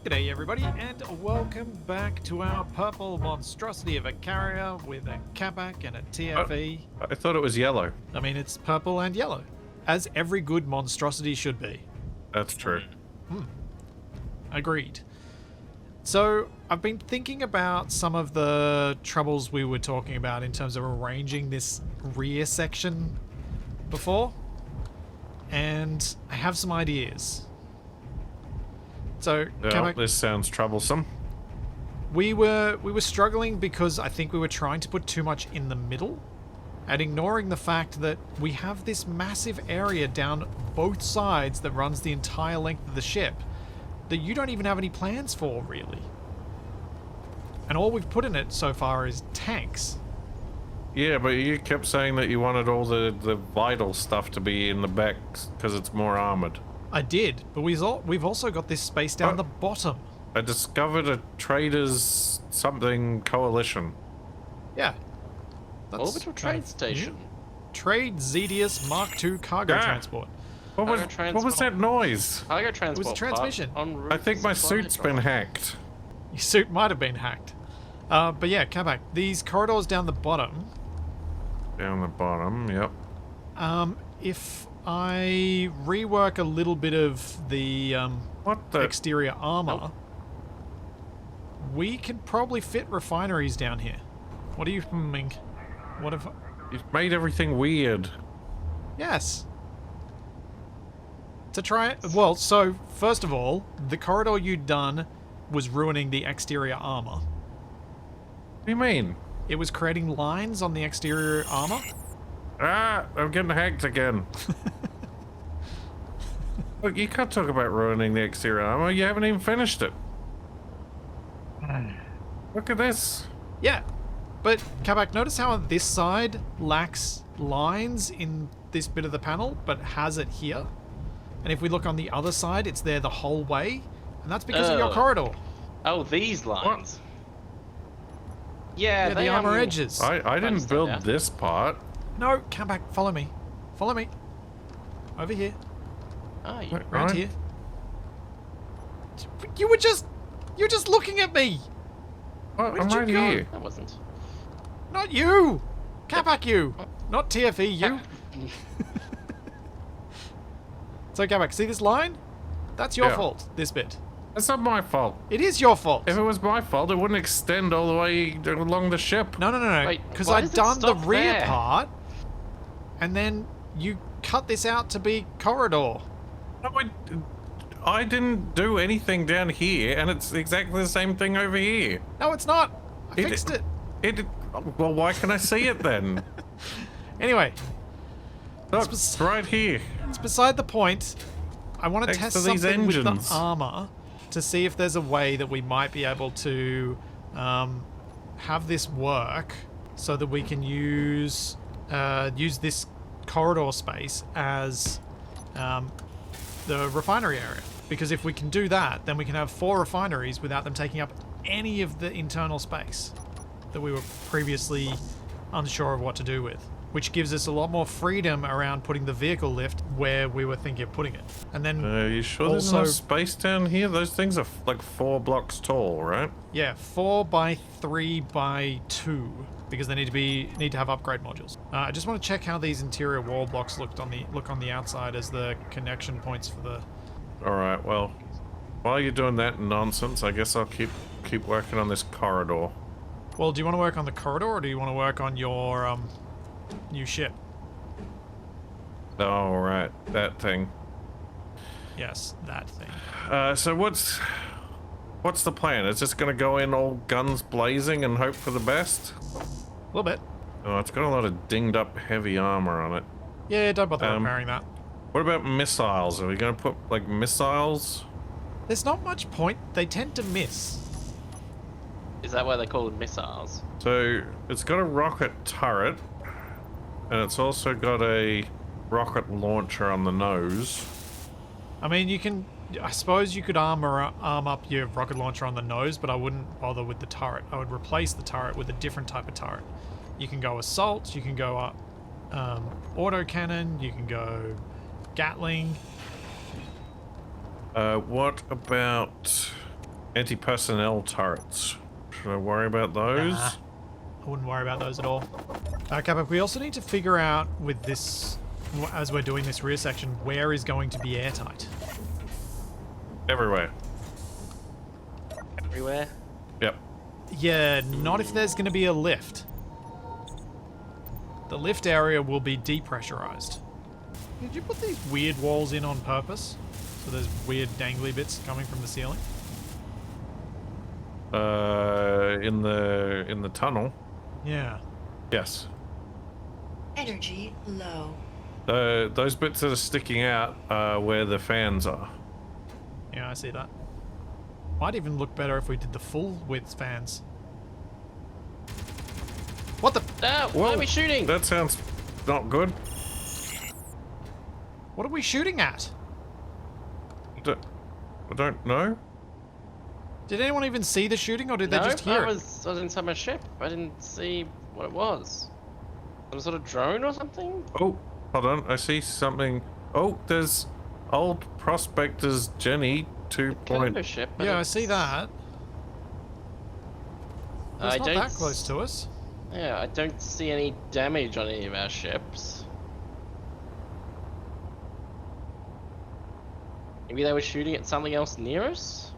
G'day everybody, and welcome back to our purple monstrosity of a carrier with a Capac and a TFE. I thought it was yellow. I mean, it's purple and yellow, as every good monstrosity should be. That's true. Agreed. So, I've been thinking about some of the troubles we were talking about in terms of arranging this rear section before, and I have some ideas. So, Capac, this sounds troublesome. we were struggling because I think we were trying to put too much in the middle and ignoring the fact that we have this massive area down both sides that runs the entire length of the ship that you don't even have any plans for, really. And all we've put in it so far is tanks. Yeah, but you kept saying that you wanted all the vital stuff to be in the back because it's more armored. I did, but we've also got this space down the bottom. I discovered a traders something coalition. Yeah. Orbital trade station. Trade Zedius Mark II cargo transport. What was that noise? Cargo transport. It was a transmission. I think my suit's been hacked. Your suit might have been hacked. But yeah, Capac, these corridors down the bottom. Down the bottom, yep. If I rework a little bit of the exterior armor, we can probably fit refineries down here. What do you think? What if? You've made everything weird. Yes. To try it. Well, so first of all, the corridor you'd done was ruining the exterior armor. What do you mean? It was creating lines on the exterior armor. Ah, I'm getting hacked again. Look, you can't talk about ruining the exterior armor. You haven't even finished it. Look at this. Yeah, but Capac, notice how this side lacks lines in this bit of the panel, but has it here. And if we look on the other side, it's there the whole way, and that's because of your corridor. Oh, these lines. Yeah, Yeah, the armor edges. I didn't build this part. No, Capac, follow me. Follow me. Over here. Oh, you Around here. You were just looking at me. Oh, Where I'm did right you go? here. That wasn't. Not you. Capac, you. Not TFE, you. So, Capac, see this line? That's your fault, this bit. That's not my fault. It is your fault. If it was my fault, it wouldn't extend all the way along the ship. No. Wait, Because why I'd does it done the stop rear there? part, and then you cut this out to be corridor. No, I didn't do anything down here, and it's exactly the same thing over here. No, it's not. I fixed it. Well, why can I see it then? Anyway, Look, it's right here. it's beside the point. I want to Next test to these something with engines. the armor to see if there's a way that we might be able to have this work so that we can use this corridor space as the refinery area. Because if we can do that, then we can have 4 refineries without them taking up any of the internal space that we were previously unsure of what to do with. Which gives us a lot more freedom around putting the vehicle lift where we were thinking of putting it. And then Are you sure there's also, enough space down here? Those things are like 4 blocks tall, right? yeah, 4 by 3 by 2, because they need to have upgrade modules. I just want to check how these interior wall blocks look on the outside as the connection points for the. All right. Well, while you're doing that nonsense, I guess I'll keep working on this corridor. Well, do you want to work on the corridor, or do you want to work on your new ship? All right, that thing. Yes, that thing. So what's the plan? Is just gonna go in all guns blazing and hope for the best? A little bit. Oh, it's got a lot of dinged up heavy armor on it. Yeah, don't bother repairing that. What about missiles? Are we gonna put like missiles? There's not much point. They tend to miss. Is that why they call them missiles? So it's got a rocket turret, and it's also got a rocket launcher on the nose. I mean, I suppose you could arm up your rocket launcher on the nose, but I wouldn't bother with the turret. I would replace the turret with a different type of turret. You can go assault, you can go autocannon, you can go Gatling. What about Anti-personnel turrets. Should I worry about those? Nah, I wouldn't worry about those at all. Capac, we also need to figure out with this, as we're doing this rear section, where is going to be airtight. Everywhere. Everywhere. Yep. Yeah, not if there's going to be a lift. The lift area will be depressurized. Did you put these weird walls in on purpose? So there's weird dangly bits coming from the ceiling? In the tunnel. Yeah. Yes. Energy low. Those bits that are sticking out are where the fans are. Yeah, I see that. Might even look better if we did the full width fans. What the? Ah, why are we shooting? That sounds not good. What are we shooting at? I don't know. Did anyone even see the shooting, or did they No, just hear I it? was inside my ship. I didn't see what it was. Some sort of drone or something? Oh, hold on. I see something. Oh, there's old prospectors Jenny 2. Cargo ship. but Yeah, I it's- see that. It's I not don't that close to us. Yeah, I don't see any damage on any of our ships. Maybe they were shooting at something else near us?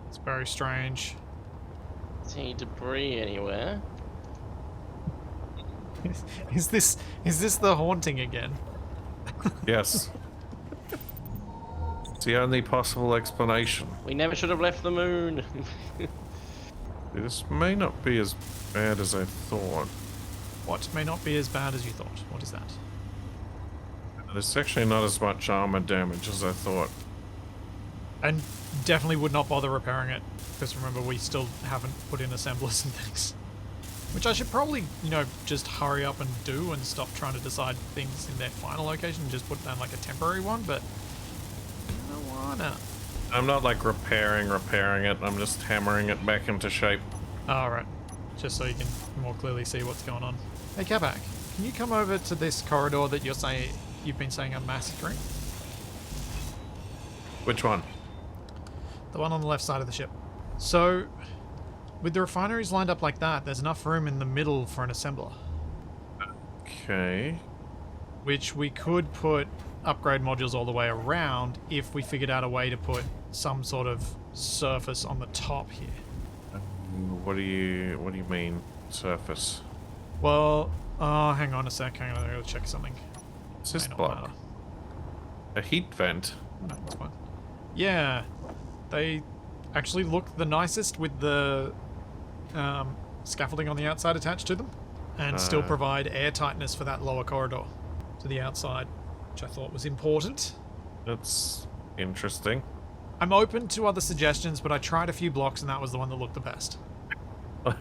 It's very strange. See any debris anywhere? Is this the haunting again? Yes. It's the only possible explanation. We never should have left the moon. This may not be as bad as I thought. What may not be as bad as you thought? What is that? There's actually not as much armor damage as I thought. And definitely would not bother repairing it, because remember, we still haven't put in assemblers and things. Which I should probably, you know, just hurry up and do and stop trying to decide things in their final location and just put down like a temporary one, but I don't wanna. I'm not like repairing it. I'm just hammering it back into shape. Alright, just so you can more clearly see what's going on. Hey Capac, can you come over to this corridor that you've been saying I'm massacring? Which one? The one on the left side of the ship. So, with the refineries lined up like that, there's enough room in the middle for an assembler. Okay. Which we could put upgrade modules all the way around if we figured out a way to put some sort of surface on the top here. What do you mean, surface? Well, hang on a sec. Hang on, I gotta check something. What's this May not block? matter. A heat vent? No, it's fine. Yeah, they actually look the nicest with the scaffolding on the outside attached to them, and still provide air tightness for that lower corridor to the outside, which I thought was important. That's interesting. I'm open to other suggestions, but I tried a few blocks and that was the one that looked the best.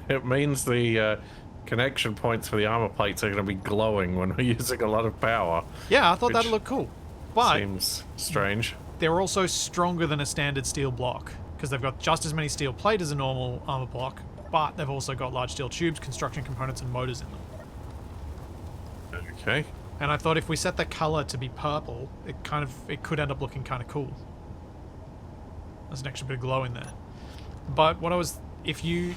It means the connection points for the armor plates are going to be glowing when we're using a lot of power. Yeah, I thought Which that'd look cool. But Seems strange. they're also stronger than a standard steel block, because they've got just as many steel plate as a normal armor block, but they've also got large steel tubes, construction components, and motors in them. Okay. And I thought if we set the color to be purple, it could end up looking kind of cool. There's an extra bit of glow in there. But what I was, if we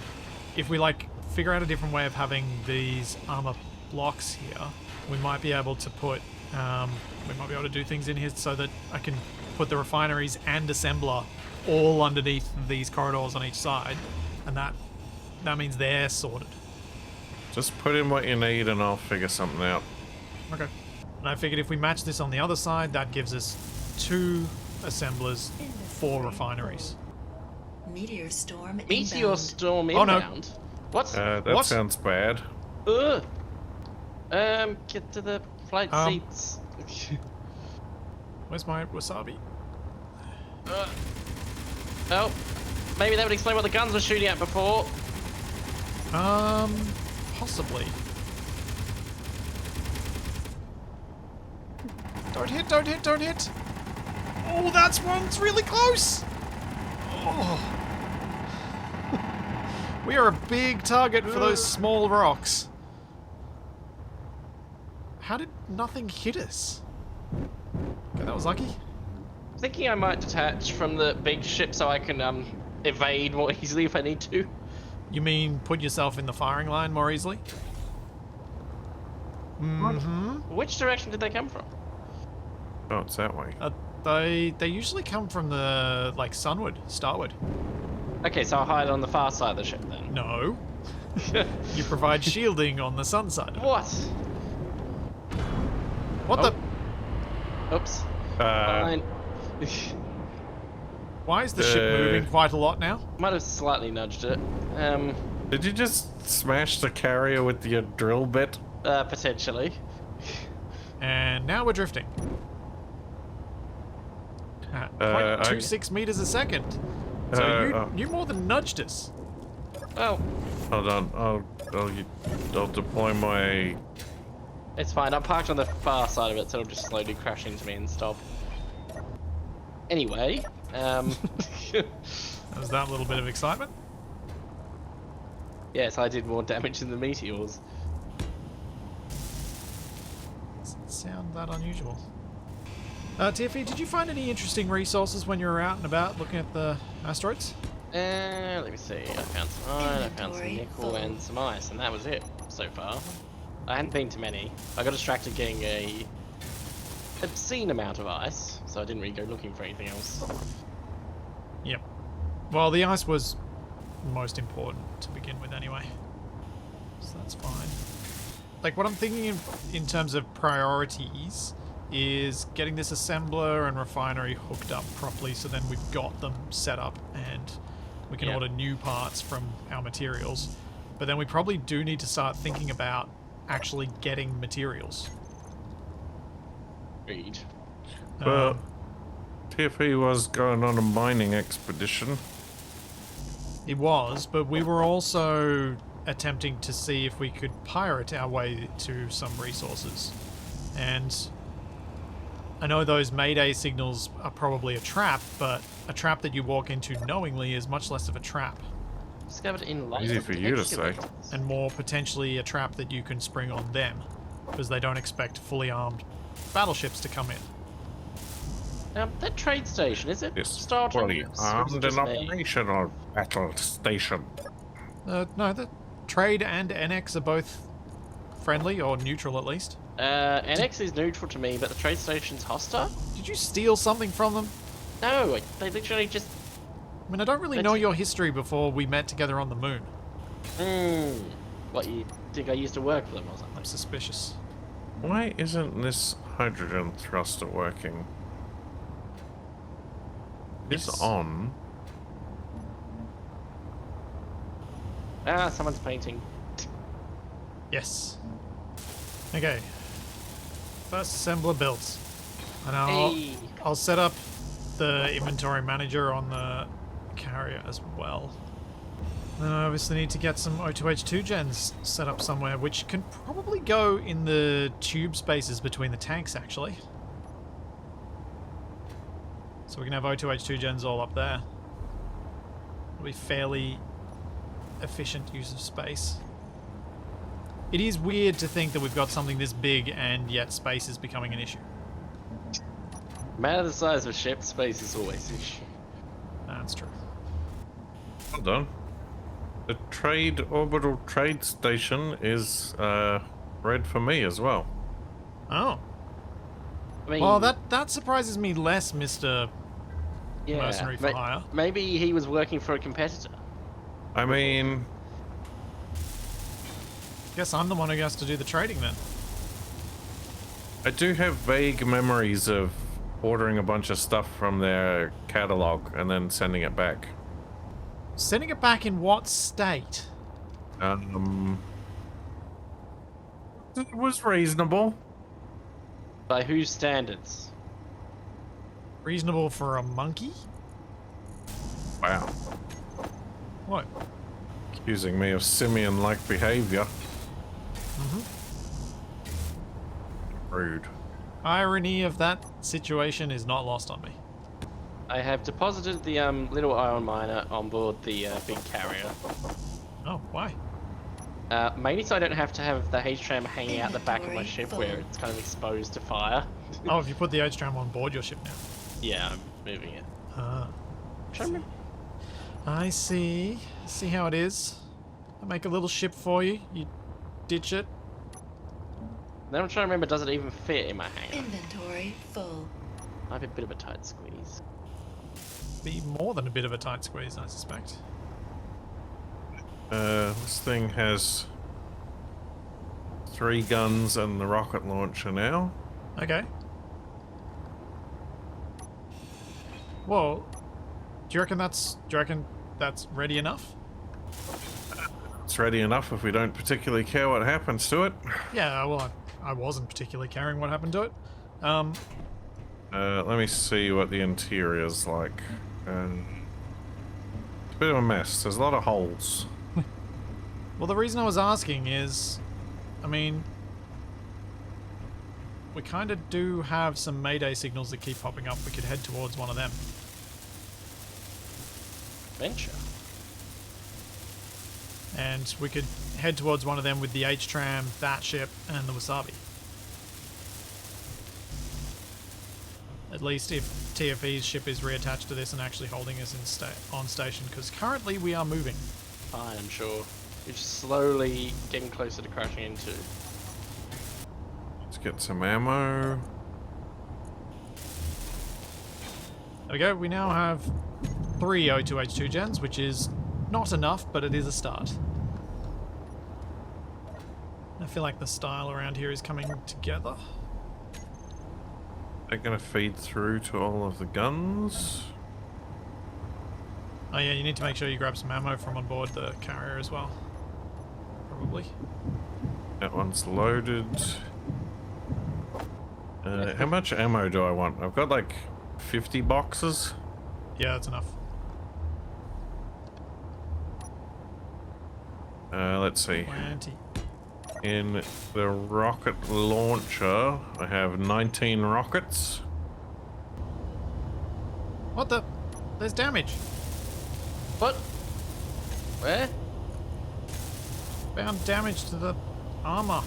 like figure out a different way of having these armor blocks here, we might be able to put, we might be able to do things in here so that I can put the refineries and assembler all underneath these corridors on each side, and that means they're sorted. Just put in what you need and I'll figure something out. Okay. And I figured if we match this on the other side, that gives us 2 assemblers, 4 refineries. Meteor storm Meteor inbound. storm Oh, no. inbound. What? That What? sounds bad. Ugh. Get to the flight seats. Where's my wasabi? Oh, maybe that would explain what the guns were shooting at before. Possibly. Don't hit, don't hit, don't hit! Oh, that's one's really close! Oh. We are a big target for those small rocks. How did nothing hit us? Okay, that was lucky. Thinking I might detach from the big ship so I can evade more easily if I need to. You mean put yourself in the firing line more easily? Mm-hmm. Which direction did they come from? Oh, it's that way. They usually come from the, like, sunward, starward. Okay, so I'll hide on the far side of the ship then. No. You provide shielding on the sun side of it. What? What Oh. the? Oops. Uh, Fine. Why is the ship moving quite a lot now? Might have slightly nudged it. Did you just smash the carrier with your drill bit? Potentially. And now we're drifting. At I- 0.26 meters a second. So you more than nudged us. Well, Hold on. I'll deploy my. it's fine. I'm parked on the far side of it, so it'll just slowly crash into me and stop. Anyway, Was that little bit of excitement? yes, I did more damage than the meteors. Doesn't sound that unusual. Tiffy, did you find any interesting resources when you were out and about looking at the asteroids? Let me see. I found some iron, I found some Inventory nickel, full. and some ice, and that was it so far. I hadn't been to many. I got distracted getting a obscene amount of ice, so I didn't really go looking for anything else. Yep. Well, the ice was most important to begin with anyway. So that's fine. Like, what I'm thinking in terms of priorities is getting this assembler and refinery hooked up properly so then we've got them set up and we can Yeah. order new parts from our materials. But then we probably do need to start thinking about actually getting materials. Agreed. Well, Um, TFE was going on a mining expedition. It was, but we were also attempting to see if we could pirate our way to some resources. And I know those Mayday signals are probably a trap, but a trap that you walk into knowingly is much less of a trap, Discovered in light. Easy for you to say. and more potentially a trap that you can spring on them, because they don't expect fully armed battleships to come in. That trade station, is it It's starting? fully Or is it armed and just me? operational battle station. No, the trade and NX are both friendly, or neutral at least. NX is neutral to me, but the trade station's hostile? Did you steal something from them? No, they literally just... I mean, I don't really know your history before we met together on the moon. What, you think I used to work for them or I'm something? suspicious. Why isn't this hydrogen thruster working? It's Yes. on. Ah, someone's painting. Yes. Okay. First assembler built. And Hey! I'll set up the inventory manager on the carrier as well. Then I obviously need to get some O2H2 gens set up somewhere, which can probably go in the tube spaces between the tanks, actually. So we can have O2H2 gens all up there. It'll be fairly efficient use of space. It is weird to think that we've got something this big and yet space is becoming an issue. No matter the size of a ship, space is always an issue. That's true. Well done. The orbital trade station is red for me as well. Oh. I mean, Well, that surprises me less, Mr. yeah, mercenary for hire. Maybe he was working for a competitor. I mean, Guess I'm the one who has to do the trading then. I do have vague memories of ordering a bunch of stuff from their catalog and then sending it back. Sending it back in what state? It was reasonable. By whose standards? Reasonable for a monkey? Wow. What? Accusing me of simian-like behavior. Rude. Irony of that situation is not lost on me. I have deposited the little iron miner on board the big carrier. Oh, why? Mainly so I don't have to have the H-tram hanging out the back of my Inventory ship full. where it's kind of exposed to fire. Oh, if you put the H-tram on board your ship now. Yeah, I'm moving it. Ah, Trying to remember. I see. See how it is. I make a little ship for you. You ditch it. Then I'm trying to remember, does it even fit in my hangar? Inventory full. Might be a bit of a tight squeeze. Be more than a bit of a tight squeeze, I suspect. This thing has 3 guns and the rocket launcher now. Okay. Well, do you reckon that's ready enough? It's ready enough if we don't particularly care what happens to it. Yeah, well, I wasn't particularly caring what happened to it. Let me see what the interior's like. It's a bit of a mess. There's a lot of holes. Well, the reason I was asking is, I mean, we kind of do have some Mayday signals that keep popping up. We could head towards one of them. Venture. And we could head towards one of them with the H-Tram, that ship, and the Wasabi. At least if TFE's ship is reattached to this and actually holding us on station, because currently we are moving. Fine, I'm sure. We're just slowly getting closer to crashing into. Let's get some ammo. There we go. We now have 3 O2H2 gens, which is not enough, but it is a start. I feel like the style around here is coming together. They're gonna feed through to all of the guns. Oh yeah, you need to make sure you grab some ammo from on board the carrier as well. Probably. That one's loaded. How much ammo do I want? I've got like 50 boxes. Yeah, that's enough. Let's see. 20. In the rocket launcher, I have 19 rockets. What the? There's damage. What? Where? Found damage to the armor.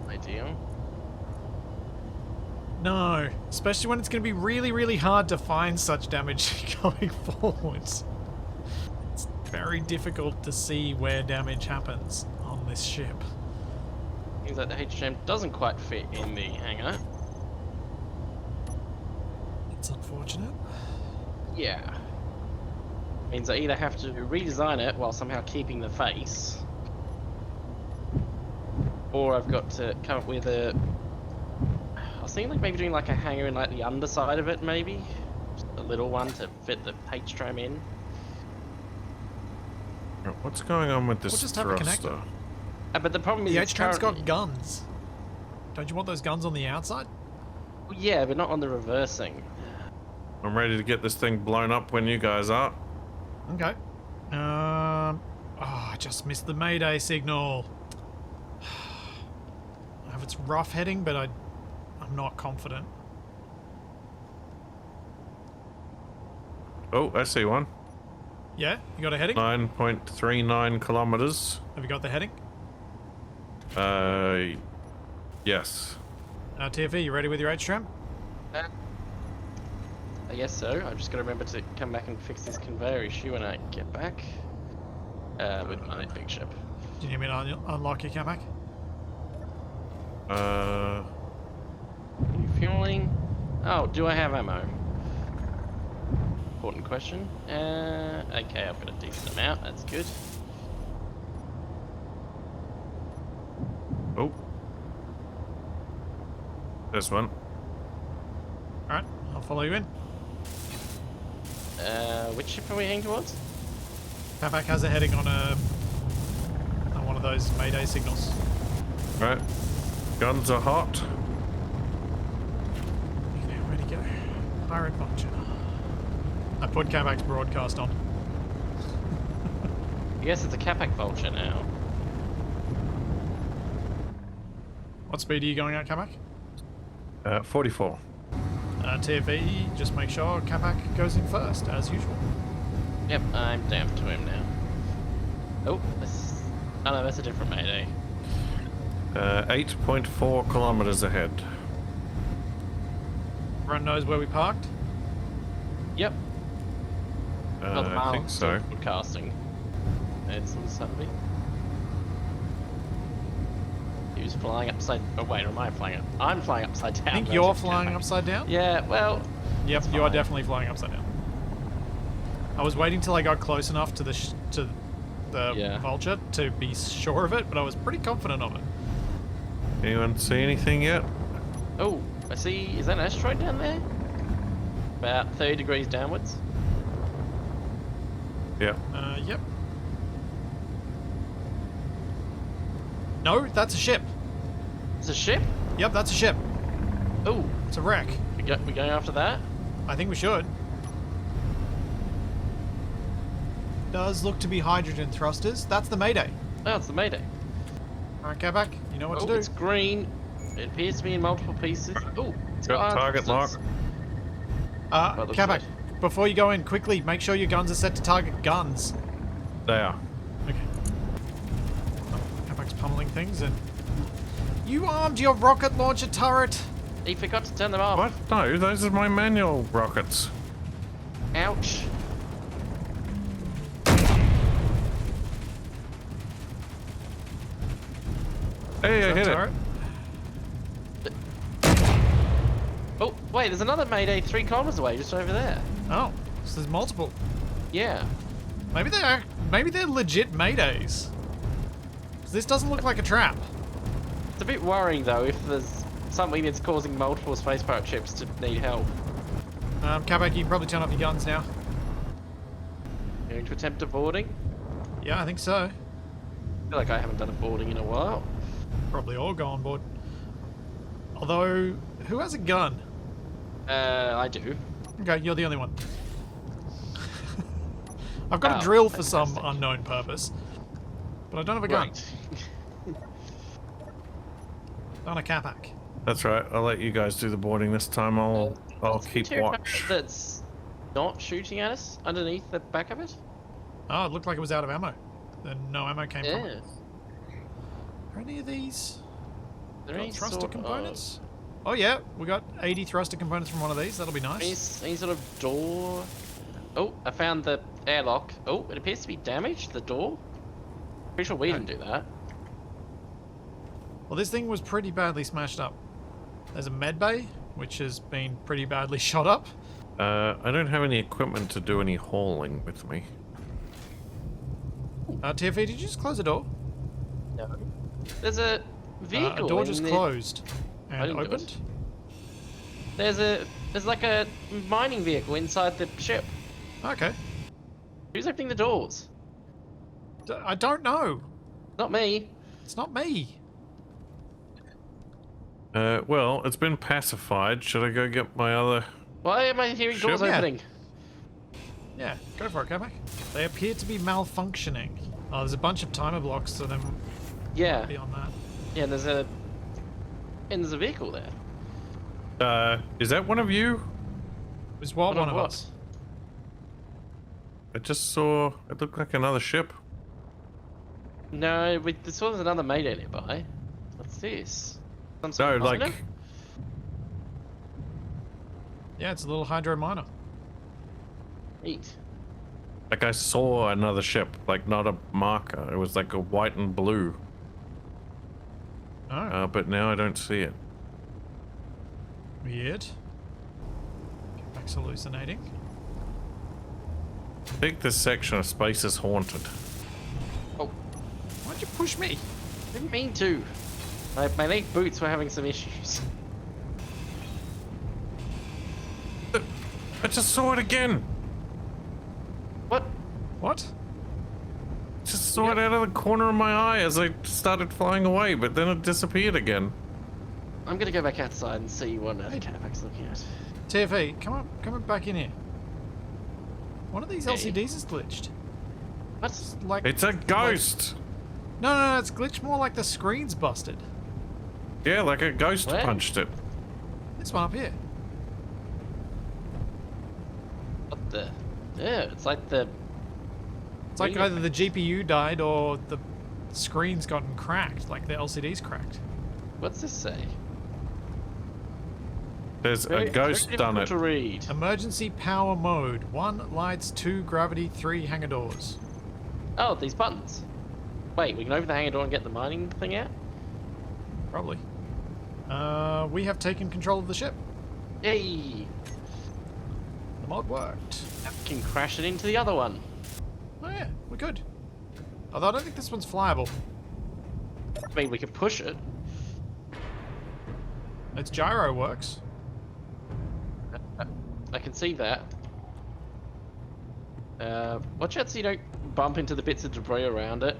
Ideal. No, especially when it's going to be really, really hard to find such damage going forwards. It's very difficult to see where damage happens on this ship. Seems like the HM doesn't quite fit in the hangar. It's unfortunate. Yeah. Means I either have to redesign it while somehow keeping the face, or I've got to come up with a... I was thinking like maybe doing like a hangar in like the underside of it, maybe? Just a little one to fit the H-tram in. What's going on with this We'll just have a thruster? connector. But the problem is The it's H-Tram's got currently... guns. Don't you want those guns on the outside? Yeah, but not on the reversing. I'm ready to get this thing blown up when you guys are. Okay. Oh, I just missed the Mayday signal. I have its rough heading, but I'm not confident. Oh, I see one. Yeah, you got a heading? 9.39 kilometers. Have you got the heading? Yes. TFE, you ready with your H-Tram? I guess so. I've just got to remember to come back and fix this conveyor issue when I get back. With my big ship. Do you need me to unlock your Capac? Refueling. Oh, do I have ammo? Important question. Okay, I've got a decent amount. That's good. Oh. This one. Alright, I'll follow you in. Which ship are we heading towards? Capac has a heading on one of those Mayday signals. Right. Guns are hot. Okay, ready to go. Pirate Vulture. I put Capac's broadcast on. I guess it's a Capac Vulture now. What speed are you going at, Capac? 44. TFE, just make sure Capac goes in first, as usual. Yep, I'm down to him now. Oh, this... Oh no, that's a different Mayday. 8.4 kilometers ahead. Everyone knows where we parked? Yep. Well, the I Marl think so. Broadcasting. It's on Saturday. He was flying upside. Oh wait, or am I flying up? I'm flying upside down. I think but you're just flying Capac. upside down? Yeah. Well. Yep, it's you are fine. definitely flying upside down. I was waiting till I got close enough to the Yeah. vulture to be sure of it, but I was pretty confident of it. Anyone see anything yet? Oh, I see. Is that an asteroid down there? About 30 degrees downwards. Yeah. Yep. No, that's a ship. It's a ship. Yep, that's a ship. Oh, It's a wreck. we going after that? I think we should. Does look to be hydrogen thrusters. That's the Mayday. Oh, it's the Mayday. Alright, Capac, you know what Oh, to do. it's green. It appears to be in multiple pieces. Oh, it's Got iron target thrusters. lock. By the Capac, side. before you go in, quickly, make sure your guns are set to target guns. There. Okay. Oh, Capac's pummeling things and... You armed your rocket launcher turret! He forgot to turn them off. What? No, those are my manual rockets. Ouch. Hey, I Is that hit it. turret? Oh, wait, there's another Mayday 3 kilometers away, just over there. Oh, so there's multiple. Yeah. Maybe they're legit Maydays. 'Cause this doesn't look like a trap. It's a bit worrying, though, if there's something that's causing multiple space pirate ships to need help. Capac, you can probably turn off your guns now. Going to attempt a boarding? Yeah, I think so. I feel like I haven't done a boarding in a while. Probably all go on board. Although, who has a gun? I do. Okay, you're the only one. I've got Oh, a drill for some fantastic. unknown purpose. But I don't have a gun. Right. On a Capac. That's right. I'll let you guys do the boarding this time. I'll keep Terrified watch. That's not shooting at us underneath the back of it? Oh, it looked like it was out of ammo. Then no ammo came from Yeah. it. Are any of these There got any thruster sort components? Oh yeah, we got 80 thruster components from one of these. That'll be Of, nice. any sort of door? Oh, I found the airlock. Oh, it appears to be damaged, the door. Pretty sure we didn't do that. Well, this thing was pretty badly smashed up. There's a med bay, which has been pretty badly shot up. I don't have any equipment to do any hauling with me. TFE, did you just close the door? No. There's a vehicle A door in just the- closed and didn't do it. opened. There's like a mining vehicle inside the ship. Okay. Who's opening the doors? I don't know. Not me. It's not me. Well, it's been pacified. Should I go get my other... Why am I hearing Sure. doors Yeah. opening? Yeah, go for it, Capac. They appear to be malfunctioning. Oh, there's a bunch of timer blocks, so then Yeah. beyond that. Yeah, and there's a vehicle there. Is that one of you? Is what one of what? us? I just saw... It looked like another ship. No, we saw there's another Mayday nearby. What's this? Some sort No, of miner? like... Yeah, it's a little hydro miner. Neat. Like I saw another ship. Like not a marker. It was like a white and blue. Oh, But now I don't see it. weird. Capac's hallucinating. I think this section of space is haunted. Oh, Why'd you push me? didn't mean to. My leg boots were having some issues. I just saw it again. What? What? Just saw it out of the corner of my eye as I started flying away, but then it disappeared again. I'm gonna go back outside and see what Capac's looking at. TFE, come on back in here. One of these Hey. LCDs is glitched. What? Like It's a ghost. no, it's glitched more like the screen's busted. Yeah, like a ghost Where? punched it. This one up here. What the? Yeah, it's like the. It's like Really? either the GPU died or the screen's gotten cracked, like the LCD's cracked. What's this say? There's a Very ghost done difficult it. to read. Emergency power mode. 1 lights, 2 gravity, 3 hangar doors. Oh, these buttons. Wait, we can open the hangar door and get the mining thing out? Probably. We have taken control of the ship. Yay! The mod worked. Now we can crash it into the other one. Oh yeah, we're good. Although I don't think this one's flyable. I mean, we can push it. Its gyro works. I can see that. Watch out so you don't bump into the bits of debris around it.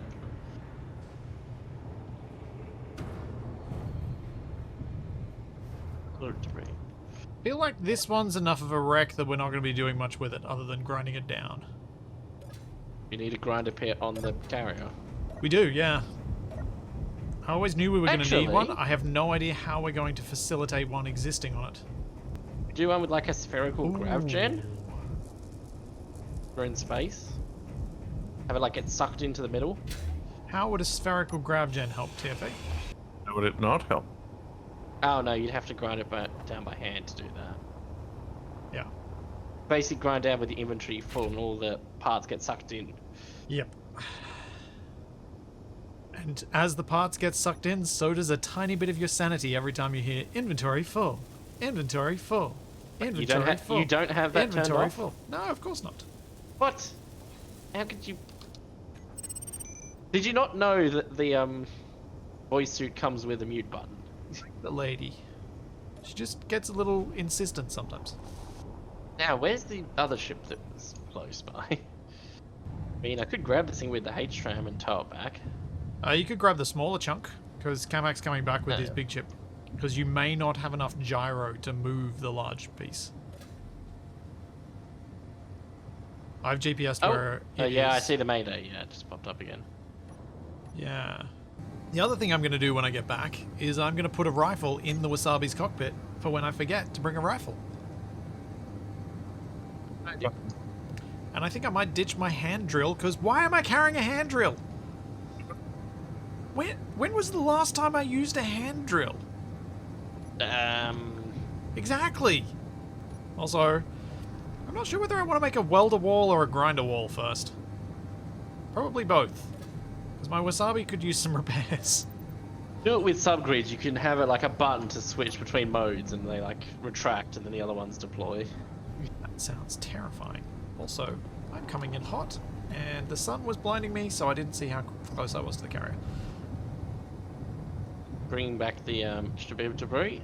Debris. I feel like this one's enough of a wreck that we're not going to be doing much with it other than grinding it down. You need a grinder pit on the carrier. We do, yeah. I always knew we were going to need one. Actually- I have no idea how we're going to facilitate one existing on it. We do one with like a spherical grav gen. Ooh. We're in space. Have it like get sucked into the middle. How would a spherical grav gen help, TFA? How would it not help? Oh no, you'd have to grind it down by hand to do that. Yeah. Basic grind down with the inventory full and all the parts get sucked in. Yep. And as the parts get sucked in, so does a tiny bit of your sanity every time you hear inventory full, inventory full, inventory full. You don't have that turned inventory off? full. No, of course not. What? How could you? Did you not know that the voice suit comes with a mute button? The lady. She just gets a little insistent sometimes. Now, where's the other ship that was close by? I mean, I could grab this thing with the H-tram and tow it back. You could grab the smaller chunk, because Capac's coming back with No. his big chip. Because you may not have enough gyro to move the large piece. I've GPS'd where it yeah, I is. see the Mayday. Yeah, it just popped up again. Yeah. The other thing I'm going to do when I get back is I'm going to put a rifle in the Wasabi's cockpit for when I forget to bring a rifle. And I think I might ditch my hand drill, because why am I carrying a hand drill? When was the last time I used a hand drill? Exactly. Also, I'm not sure whether I want to make a welder wall or a grinder wall first. Probably both. Because my Wasabi could use some repairs. Do it with subgrids. You can have it like a button to switch between modes, and they like retract, and then the other ones deploy. That sounds terrifying. Also, I'm coming in hot, and the sun was blinding me, so I didn't see how close I was to the carrier. Bringing back the extra bit of debris.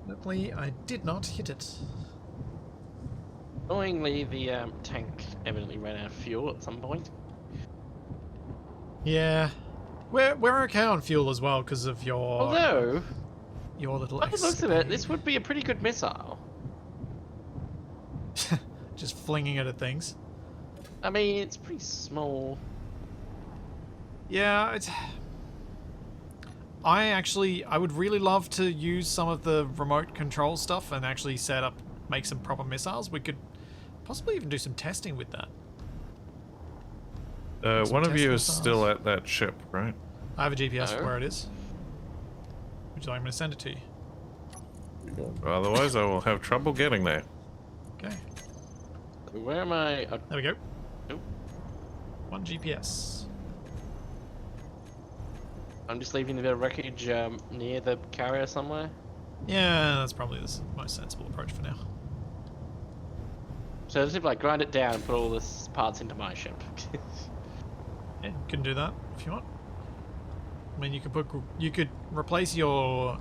Luckily, I did not hit it. Annoyingly, the tank evidently ran out of fuel at some point. Yeah. We're okay on fuel as well because of your Although, little by the looks of it, this would be a pretty good missile. just flinging it at things. I mean, it's pretty small. Yeah, it's... I would really love to use some of the remote control stuff and actually make some proper missiles. We could possibly even do some testing with that. One of test you is missiles. still at that ship, right? I have a GPS No. for where it is. Would you like me to send it to you? Otherwise, I will have trouble getting there. Okay, Where am I? there we go. Nope. 1 GPS. I'm just leaving the bit of wreckage near the carrier somewhere. Yeah, that's probably the most sensible approach for now. So just like grind it down and put all the parts into my ship. Yeah, you can do that if you want. I mean, you could replace your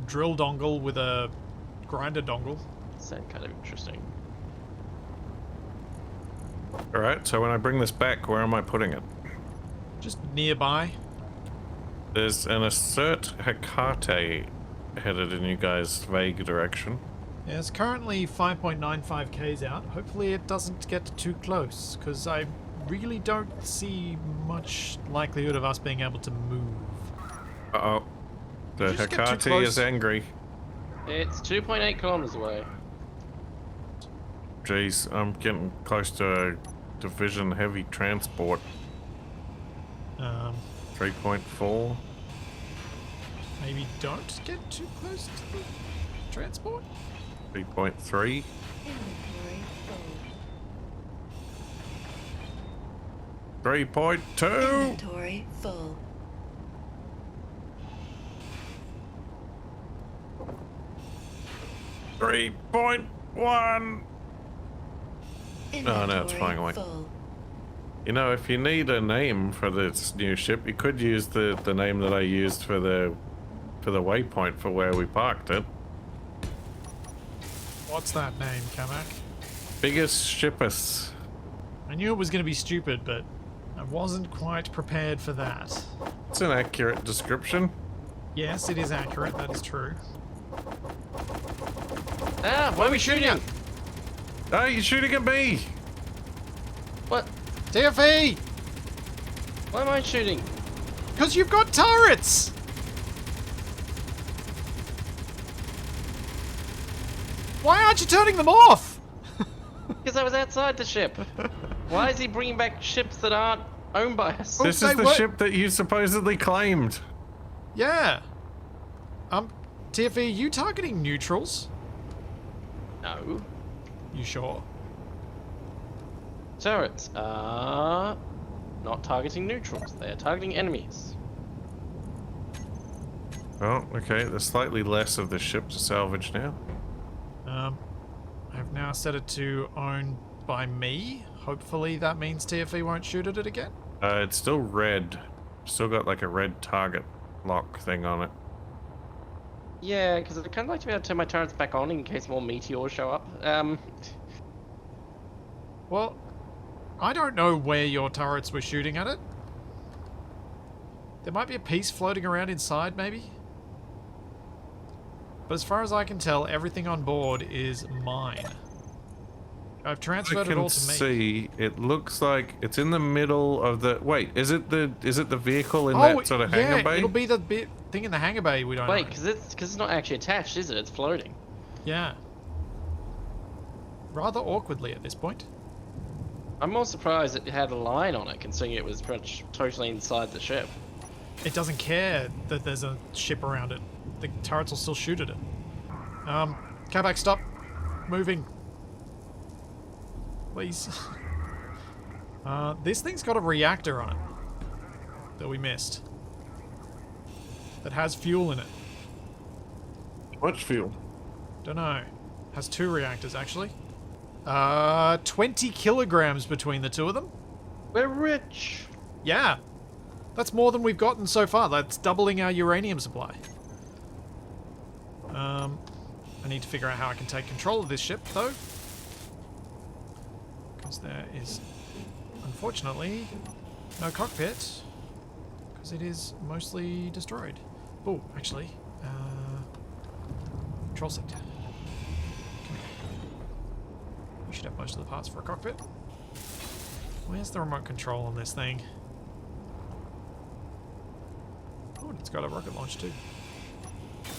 drill dongle with a grinder dongle. Sound kind of interesting. Alright, so when I bring this back, where am I putting it? Just nearby. There's an Assert Hecate headed in you guys' vague direction. Yeah, it's currently 5.95 Ks out. Hopefully it doesn't get too close, because I really don't see much likelihood of us being able to move. Uh-oh. The Did you just get too Hecate close? is angry. It's 2.8 kilometers away. Jeez, I'm getting close to a division heavy transport. 3.4. Maybe don't get too close to the... transport. 3.3. Inventory full. 3.2. Inventory full. Three point one. Oh, no, it's flying away. Full. You know, if you need a name for this new ship, you could use the name that I used for the waypoint for where we parked it. What's that name, Capac? Biggest shippus. I knew it was going to be stupid, but I wasn't quite prepared for that. It's an accurate description. Yes, it is accurate. That is true. Ah, why are we shooting? Oh, you're shooting at me! What? TFE! Why am I shooting? Because you've got turrets! Why aren't you turning them off? Because I was outside the ship. Why is he bringing back ships that aren't owned by us? Oh, This say is the what? ship that you supposedly claimed. Yeah. TFE, you targeting neutrals? No. You sure? Turrets are not targeting neutrals. They are targeting enemies. Oh, okay. There's slightly less of the ship to salvage now. I've now set it to owned by me. Hopefully that means TFE won't shoot at it again. It's still red. Still got like a red target lock thing on it. Yeah, because I'd kind of like to be able to turn my turrets back on in case more meteors show up. Well, I don't know where your turrets were shooting at it. There might be a piece floating around inside, maybe? But as far as I can tell, everything on board is mine. I've transferred it all to me. See, it looks like it's in the middle of the. Wait, is it the vehicle in that sort of hangar bay? It'll be the thing in the hangar bay. We don't know. Wait, because it's not actually attached, is it? It's floating. Yeah. Rather awkwardly at this point. I'm more surprised it had a line on it, considering it was pretty much totally inside the ship. It doesn't care that there's a ship around it. The turrets will still shoot at it. Capac, stop moving. Please. This thing's got a reactor on it that we missed. That has fuel in it. Much fuel. Don't know. Has 2 reactors, actually. 20 kilograms between the two of them. We're rich. Yeah. That's more than we've gotten so far. That's doubling our uranium supply. I need to figure out how I can take control of this ship, though. Because there is, unfortunately, no cockpit. Because it is mostly destroyed. Oh, actually, control sector. Come here. We should have most of the parts for a cockpit. Where's the remote control on this thing? Oh, and it's got a rocket launch too.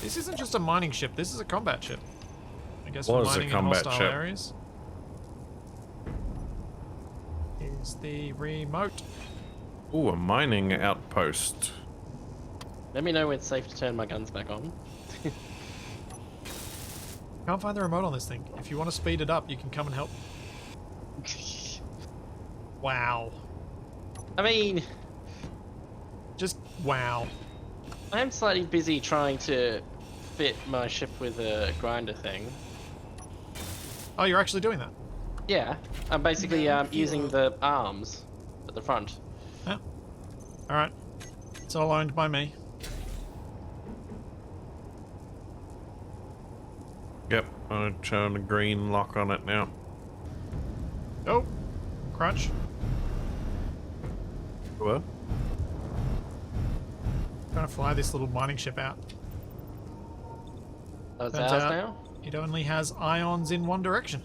This isn't just a mining ship, this is a combat ship. I guess for Was a mining in combat hostile ship. areas. Here's the remote. Ooh, a mining outpost. Let me know when it's safe to turn my guns back on. Can't find the remote on this thing. If you want to speed it up, you can come and help. Wow. I mean, Just wow. I am slightly busy trying to fit my ship with a grinder thing. Oh, you're actually doing that? Yeah, I'm basically using the arms at the front. Yeah. Alright. It's all owned by me. Yep, I'm showing a green lock on it now. Oh. Crunch. What? Trying to fly this little mining ship out. Oh, it's Turns ours out now? it only has ions in one direction.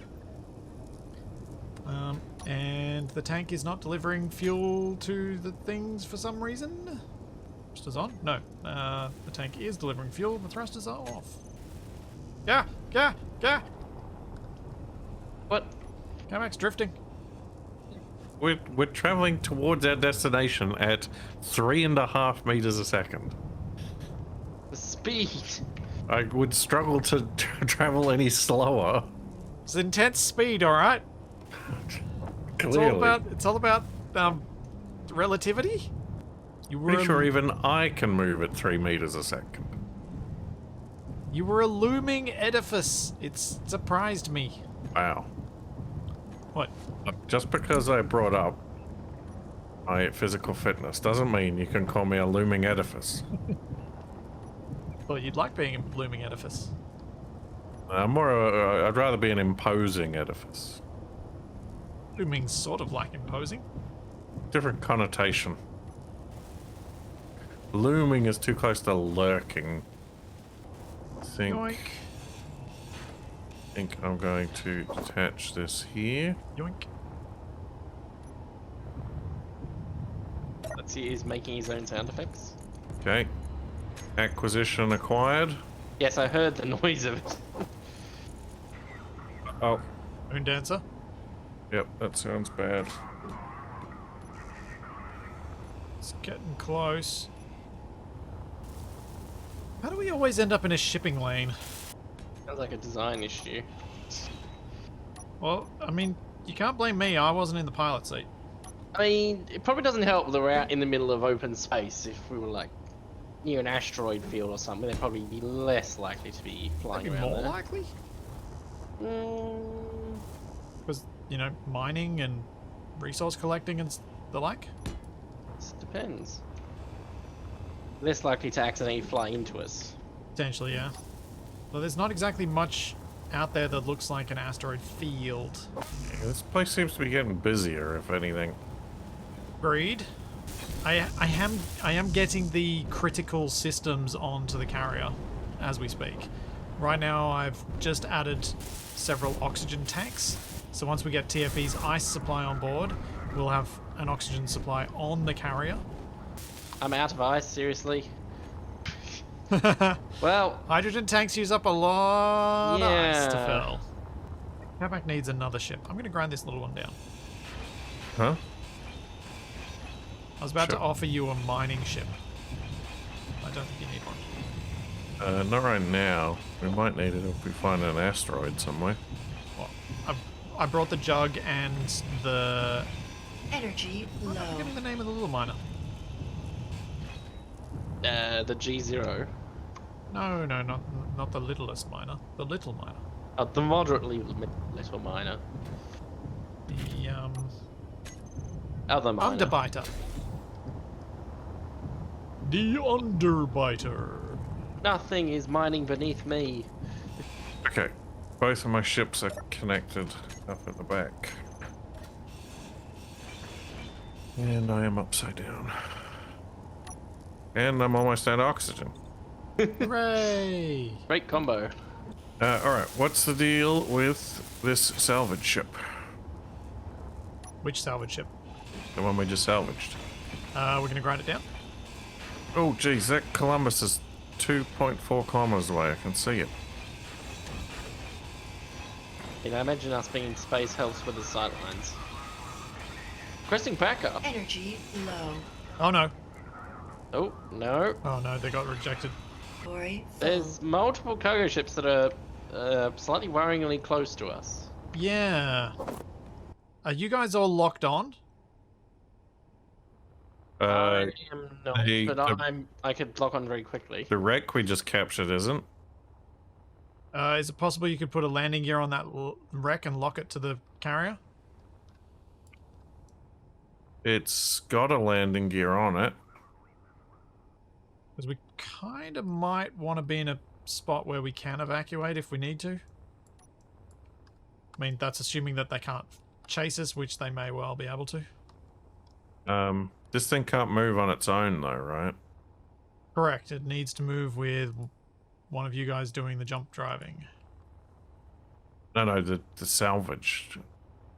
And the tank is not delivering fuel to the things for some reason. Thrusters on? No. The tank is delivering fuel, the thrusters are off. Yeah! What? Capac's drifting. We're traveling towards our destination at 3.5 meters a second. The speed! I would struggle to travel any slower. It's intense speed, all right. Clearly. It's all about relativity. You were Pretty sure even I can move at 3 meters a second. You were a looming edifice. It's surprised me. Wow. What? Just because I brought up my physical fitness doesn't mean you can call me a looming edifice. Well, you'd like being a looming edifice. I'd rather be an imposing edifice. Looming's sort of like imposing. Different connotation. Looming is too close to lurking. I Yoink. think I'm going to detach this here. Yoink. Let's see, he's making his own sound effects. Okay. Acquisition acquired. Yes, I heard the noise of it. Oh, Moon Dancer. yep, that sounds bad. It's getting close. How do we always end up in a shipping lane? Sounds like a design issue. Well, I mean, you can't blame me. I wasn't in the pilot seat. I mean, it probably doesn't help that we're out in the middle of open space. If we were like near an asteroid field or something, they'd probably be less likely to be flying Maybe around more there. likely? Mm, Because, you know, mining and resource collecting and the like? it depends. Less likely to accidentally fly into us. Potentially, yeah. Well, there's not exactly much out there that looks like an asteroid field. Yeah, this place seems to be getting busier, if anything. Agreed. I am getting the critical systems onto the carrier as we speak. Right now I've just added several oxygen tanks. So once we get TFE's ice supply on board, we'll have an oxygen supply on the carrier. I'm out of ice, seriously. Well, Hydrogen tanks use up a lot of ice to Yeah. fill. Capac needs another ship. I'm going to grind this little one down. Huh? I was about to Sure. offer you a mining ship. I don't think you need one. Not right now. We might need it if we find an asteroid somewhere. Well, I brought the jug and the... Energy I'm low. forgetting the name of the little miner. the G0. No, not the littlest miner. The little miner. The moderately little miner. The Other miner. underbiter. The underbiter. Nothing is mining beneath me. Okay. Both of my ships are connected up at the back. And I am upside down. And I'm almost out of oxygen. Hooray! Great combo. Alright, what's the deal with this salvage ship? Which salvage ship? The one we just salvaged. We're gonna grind it down. Oh, geez, that Columbus is 2.4 kilometers away. I can see it. You know, imagine us being in space helps with the sightlines. Requesting backup. Energy low. Oh no. Oh, no. Oh no, they got rejected. Glory full. There's multiple cargo ships that are slightly worryingly close to us. Yeah. Are you guys all locked on? I am not, the- I could lock on very quickly. The wreck we just captured isn't. Is it possible you could put a landing gear on that wreck and lock it to the carrier? It's got a landing gear on it. Because we kind of might want to be in a spot where we can evacuate if we need to. I mean, that's assuming that they can't chase us, which they may well be able to. This thing can't move on its own though, right? Correct. It needs to move with one of you guys doing the jump driving. No, the salvage.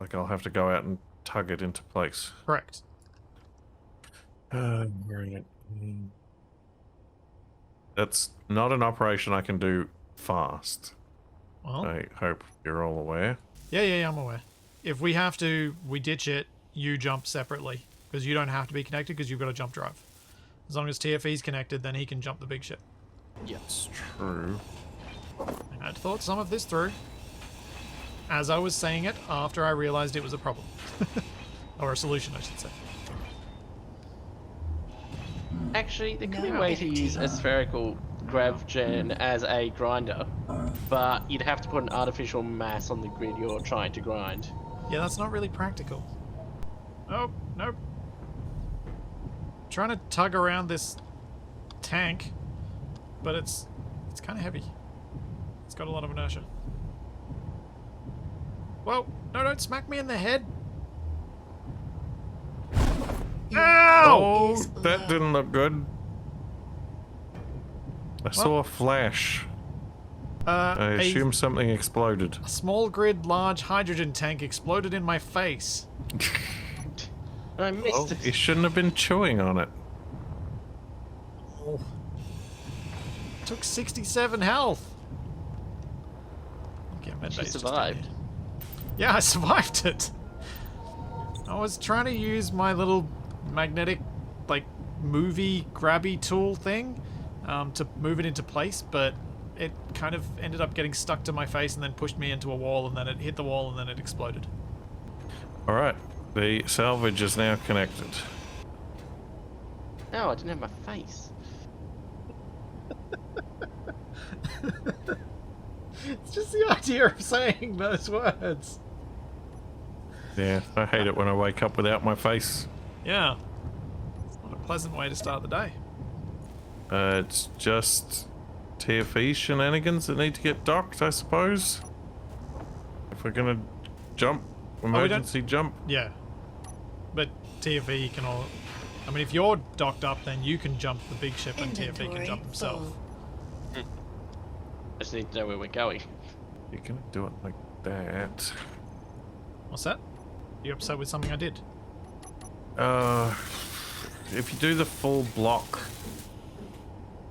Like I'll have to go out and tug it into place. Correct. Brilliant. That's not an operation I can do fast. Well, I hope you're all aware. yeah, I'm aware. If we have to, we ditch it, you jump separately. Because you don't have to be connected because you've got a jump drive. As long as TFE's connected, then he can jump the big ship. Yeah. It's true. I had thought some of this through. As I was saying it, after I realized it was a problem. Or a solution, I should say. Actually, there could be a No way to energy. use a spherical grav gen as a grinder, but you'd have to put an artificial mass on the grid you're trying to grind. Yeah, that's not really practical. Oh, nope. Trying to tug around this tank, but it's kind of heavy. It's got a lot of inertia. Whoa, no, don't smack me in the head. Ow! Oh, that didn't look good. I saw a flash. I assume something exploded. A small grid large hydrogen tank exploded in my face. I missed Oh, it. you shouldn't have been chewing on it. Oh. Took 67 health. Okay, med She base just survived. in here. Yeah, I survived it. I was trying to use my little magnetic, like, movie grabby tool thing to move it into place, but it kind of ended up getting stuck to my face and then pushed me into a wall, and then it hit the wall and then it exploded. Alright, the salvage is now connected. No, I didn't have my face. It's just the idea of saying those words. Yeah, I hate it when I wake up without my face. Yeah. It's not a pleasant way to start the day. It's just TFE shenanigans that need to get docked, I suppose. If we're gonna jump, emergency jump. Yeah. But TFE can all... I mean, if you're docked up, then you can jump the big ship and TFE can Inventory jump himself. full. I just need to know where we're going. You're gonna do it like that. What's that? You upset with something I did? If you do the full block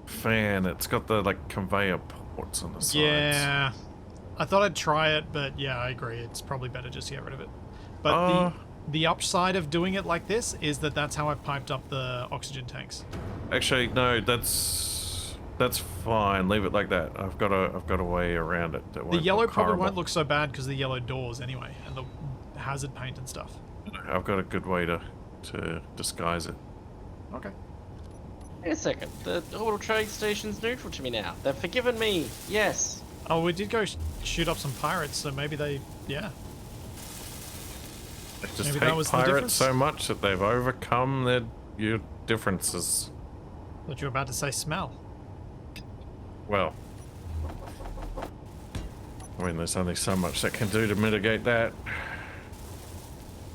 fan, it's got the like conveyor ports on the sides. Yeah. I thought I'd try it, but yeah, I agree. It's probably better just to get rid of it. But the upside of doing it like this is that that's how I've piped up the oxygen tanks. Actually, no, that's fine. Leave it like that. I've got a way around it. That The won't yellow look probably horrible. won't look so bad because of the yellow doors anyway, and the hazard paint and stuff. I've got a good way to disguise it. Okay. Wait a second. The orbital trade station's neutral to me now. They've forgiven me. Yes. Oh, we did go shoot up some pirates, so maybe they... Yeah. They just Maybe that hate was the pirates difference? so much that they've overcome your differences. Thought you were about to say smell. Well, I mean, there's only so much that can do to mitigate that.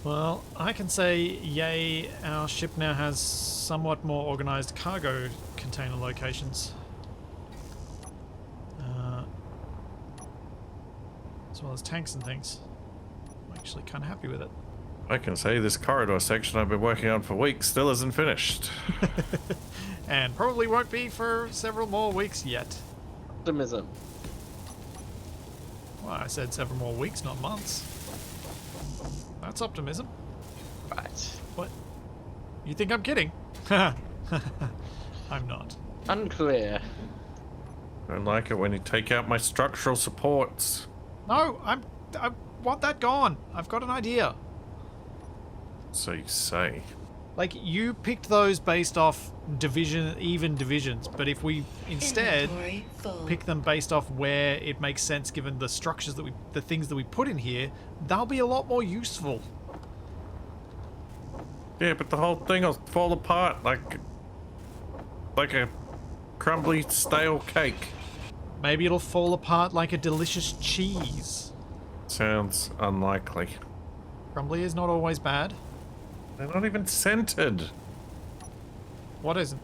Well, I can say, yay, our ship now has somewhat more organized cargo container locations. As well as tanks and things. I'm actually kind of happy with it. I can say this corridor section I've been working on for weeks still isn't finished. And probably won't be for several more weeks yet. Optimism. Well, I said several more weeks, not months. That's optimism. Right. What? You think I'm kidding? I'm not. Unclear. I don't like it when you take out my structural supports. No, I want that gone. I've got an idea. So you say. Like, you picked those based off even divisions, but if we instead Inventory full. pick them based off where it makes sense given the structures that the things that we put in here, they'll be a lot more useful. Yeah, but the whole thing will fall apart like a crumbly, stale cake. Maybe it'll fall apart like a delicious cheese. Sounds unlikely. Crumbly is not always bad. They're not even centered. What isn't?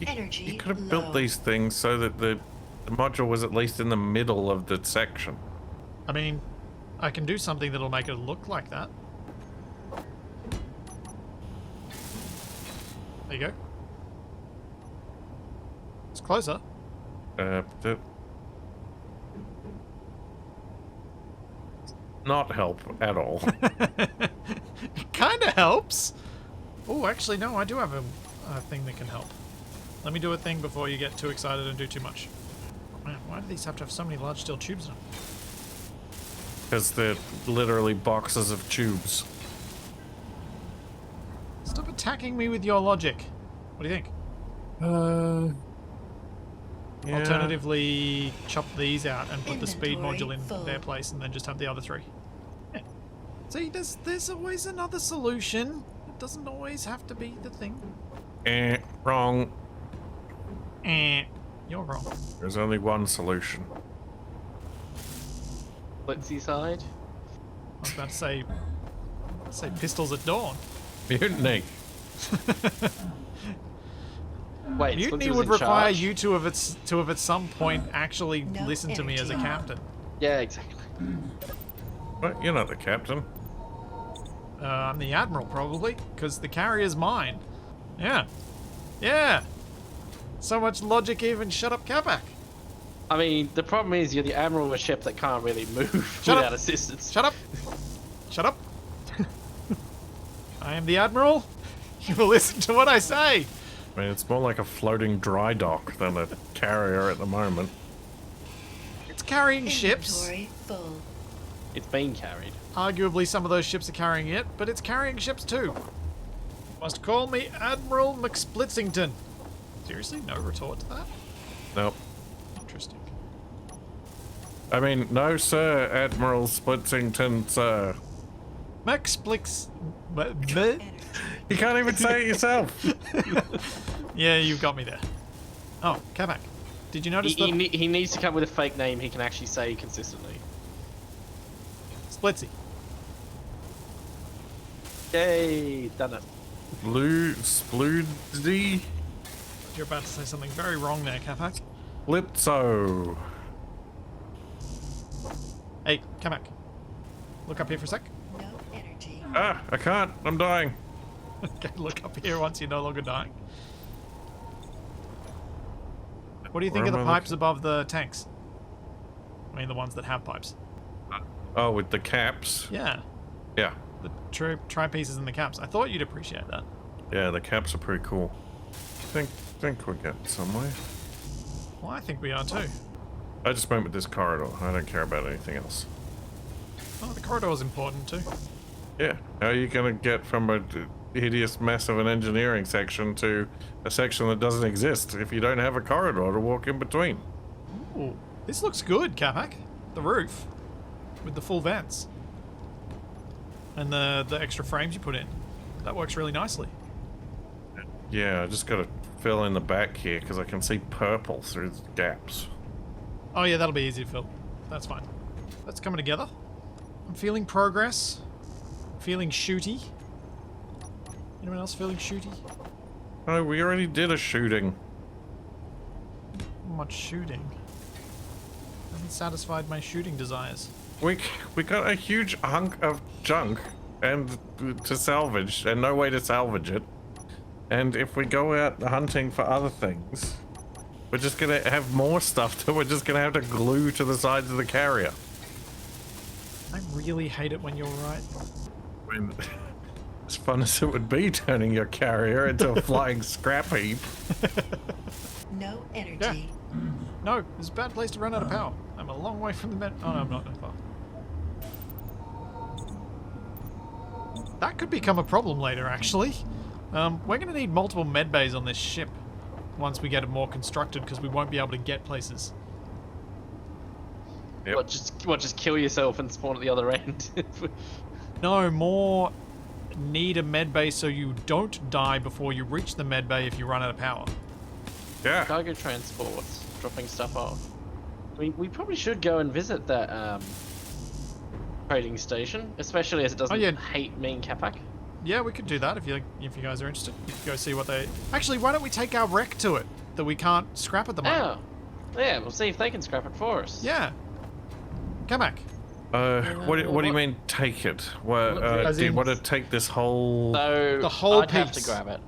Energy You could have low. built these things so that the module was at least in the middle of the section. I mean, I can do something that'll make it look like that. There you go. It's closer. Not help at all. It kind of helps. Oh, actually, no, I do have a thing that can help. Let me do a thing before you get too excited and do too much. Man, why do these have to have so many large steel tubes in them? Because they're literally boxes of tubes. Stop attacking me with your logic. What do you think? Yeah. Alternatively, chop these out and put the speed Inventory module in full. their place and then just have the other 3. Yeah. See, there's always another solution. It doesn't always have to be the thing. Wrong. You're wrong. There's only one solution. Blitzy side. I was about to say pistols at dawn. Mutiny. Wait, Mutiny Splinter was would in require charge? you to have at some point actually No listen to me as a energy. captain. Yeah, exactly. But you're not the captain. I'm the admiral probably, because the carrier's mine. Yeah. Yeah. So much logic even. Shut up, Capac. I mean, the problem is you're the admiral of a ship that can't really move Shut up. without assistance. Shut up. Shut up. I am the admiral. You will listen to what I say. I mean, it's more like a floating dry dock than a carrier at the moment. It's carrying ships. Inventory full. It's being carried. Arguably, some of those ships are carrying it, but it's carrying ships too. Must call me Admiral McSplitsington. Seriously? No retort to that? Nope. Interesting. I mean, no, sir, Admiral Splitsington, sir. McSplix. Energy. You can't even say it yourself. Yeah, you've got me there. Oh, Capac. Did you notice He, the he needs to come with a fake name he can actually say consistently. Splitsy? Yay, done it. Blue Sploody You're about to say something very wrong there, Capac. Lipso. Hey, Capac. Look up here for a sec. No energy. Ah, I can't. I'm dying. Okay, look up here once you're no longer dying. What do you think Where of the am I pipes above the tanks? I mean, the ones that have pipes. Oh, with the caps. Yeah, Yeah. the tri-pieces and the caps. I thought you'd appreciate that. Yeah, the caps are pretty cool. Think we're getting somewhere. Well, I think we are too. I just went with this corridor. I don't care about anything else. Oh, the corridor's important too. Yeah. How are you gonna get from a hideous mess of an engineering section to a section that doesn't exist if you don't have a corridor to walk in between? Ooh, this looks good, Capac. The roof. With the full vents. And the extra frames you put in. That works really nicely. Yeah, I just gotta fill in the back here because I can see purple through the gaps. Oh yeah, that'll be easy to fill. That's fine. That's coming together. I'm feeling progress. Feeling shooty. Anyone else feeling shooty? Oh, we already did a shooting. Not much shooting. Hasn't satisfied my shooting desires. We got a huge hunk of junk and to salvage and no way to salvage it. And if we go out hunting for other things, we're just gonna have more stuff that we're just gonna have to glue to the sides of the carrier. I really hate it when you're right. I mean, as fun as it would be turning your carrier into a flying scrap heap. No energy. No, it's a bad place to run out of power. I'm a long way from the med. Oh no, I'm not that far. That could become a problem later, actually. We're going to need multiple med bays on this ship once we get it more constructed, because we won't be able to get places. Yep. What, just kill yourself and spawn at the other end? No, more need a med bay so you don't die before you reach the med bay if you run out of power. Yeah. Cargo transports, dropping stuff off. I mean, we probably should go and visit that trading station, especially as it doesn't hate me and Capac. Yeah, we could do that if you guys are interested. Go see what they... Actually, why don't we take our wreck to it that we can't scrap at the moment? Oh, yeah, we'll see if they can scrap it for us. Yeah. Come back. What do you mean take it? Well, As do you in- want to take this whole... So The whole I'd have to piece. grab it.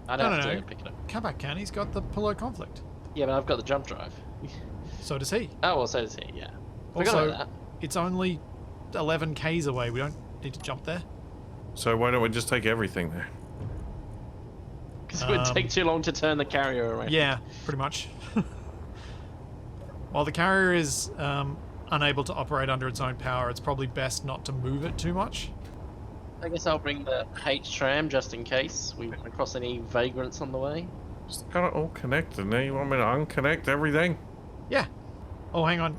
I'd No, have no, to no. pick it up. Come back, can. He's got the pillow conflict. Yeah, but I've got the jump drive. So does he. Oh, well, so does he, yeah. Forgot Also, about that. it's only 11 k's away. We don't need to jump there. So why don't we just take everything there? Because it would take too long to turn the carrier around. Yeah, pretty much. While the carrier is unable to operate under its own power, it's probably best not to move it too much. I guess I'll bring the H-tram just in case we run across any vagrants on the way. Just got it all connected. Now you want me to unconnect everything? Yeah. Oh, hang on.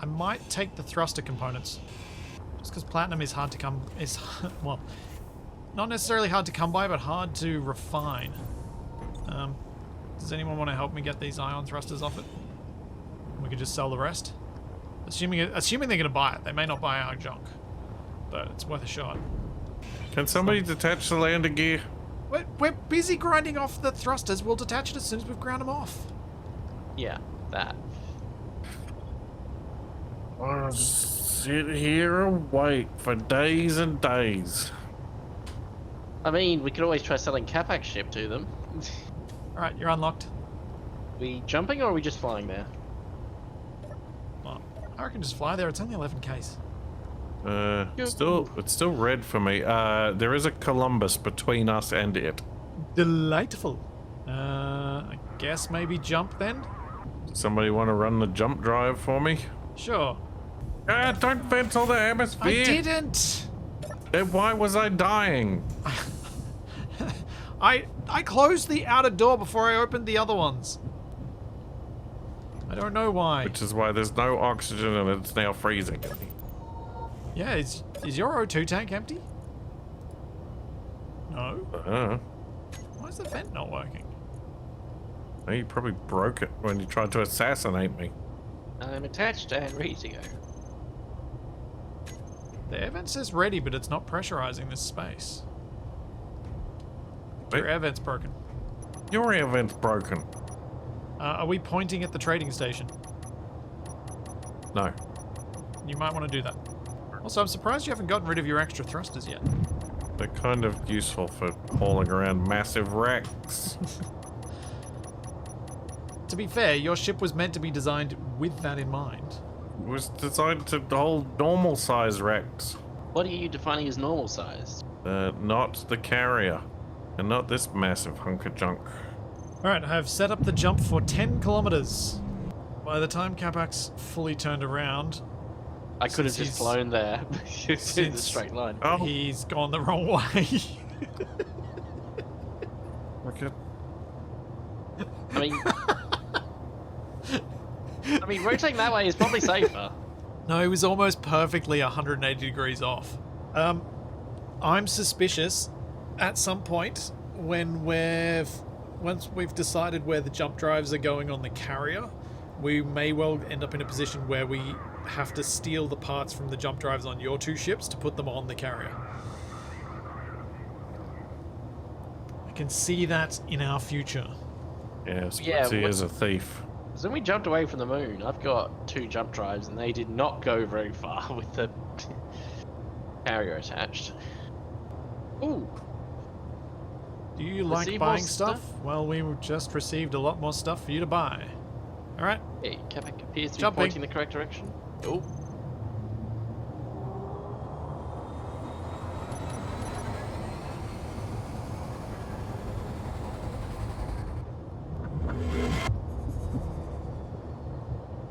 I might take the thruster components. Just because platinum is hard to come... well, not necessarily hard to come by, but hard to refine. Does anyone want to help me get these ion thrusters off it? We could just sell the rest. Assuming they're going to buy it. They may not buy our junk. But it's worth a shot. Can somebody detach the landing gear? We're busy grinding off the thrusters. We'll detach it as soon as we've ground them off. Yeah, that. I'll sit here and wait for days and days. I mean, we could always try selling Capac ship to them. Alright, you're unlocked. We jumping or are we just flying there? Well, I reckon just fly there. It's only 11 Ks. It's still red for me. There is a Columbus between us and it. Delightful. I guess maybe jump then? Somebody want to run the jump drive for me? Sure. Don't vent all the atmosphere. I didn't! Then why was I dying? I closed the outer door before I opened the other ones. I don't know why. Which is why there's no oxygen and it's now freezing. Yeah, is your O2 tank empty? No. Why is the vent not working? You probably broke it when you tried to assassinate me. I'm attached and ready to go. The air vent says ready, but it's not pressurizing this space. Your air vent's broken. Your air vent's broken. Are we pointing at the trading station? No. You might want to do that. Also, I'm surprised you haven't gotten rid of your extra thrusters yet. They're kind of useful for hauling around massive wrecks. To be fair, your ship was meant to be designed with that in mind. It was designed to hold normal size wrecks. What are you defining as normal size? Not the carrier. And not this massive hunk of junk. Alright, I have set up the jump for 10 kilometers. By the time Capac's fully turned around... I could have Since just flown there. It's in the straight line. Oh, He's gone the wrong way. okay. I mean, rotating that way is probably safer. No, he was almost perfectly 180 degrees off. I'm suspicious at some point when once we've decided where the jump drives are going on the carrier, we may well end up in a position where we have to steal the parts from the jump drives on your two ships to put them on the carrier. I can see that in our future. Yes, Yeah, he is a thief. So when we jumped away from the moon, I've got 2 jump drives and they did not go very far with the carrier attached. Ooh. Do you like Receive more buying stuff? Well, we just received a lot more stuff for you to buy. Alright. Hey, Capac appears to be Jumping. pointing the correct direction. Oh.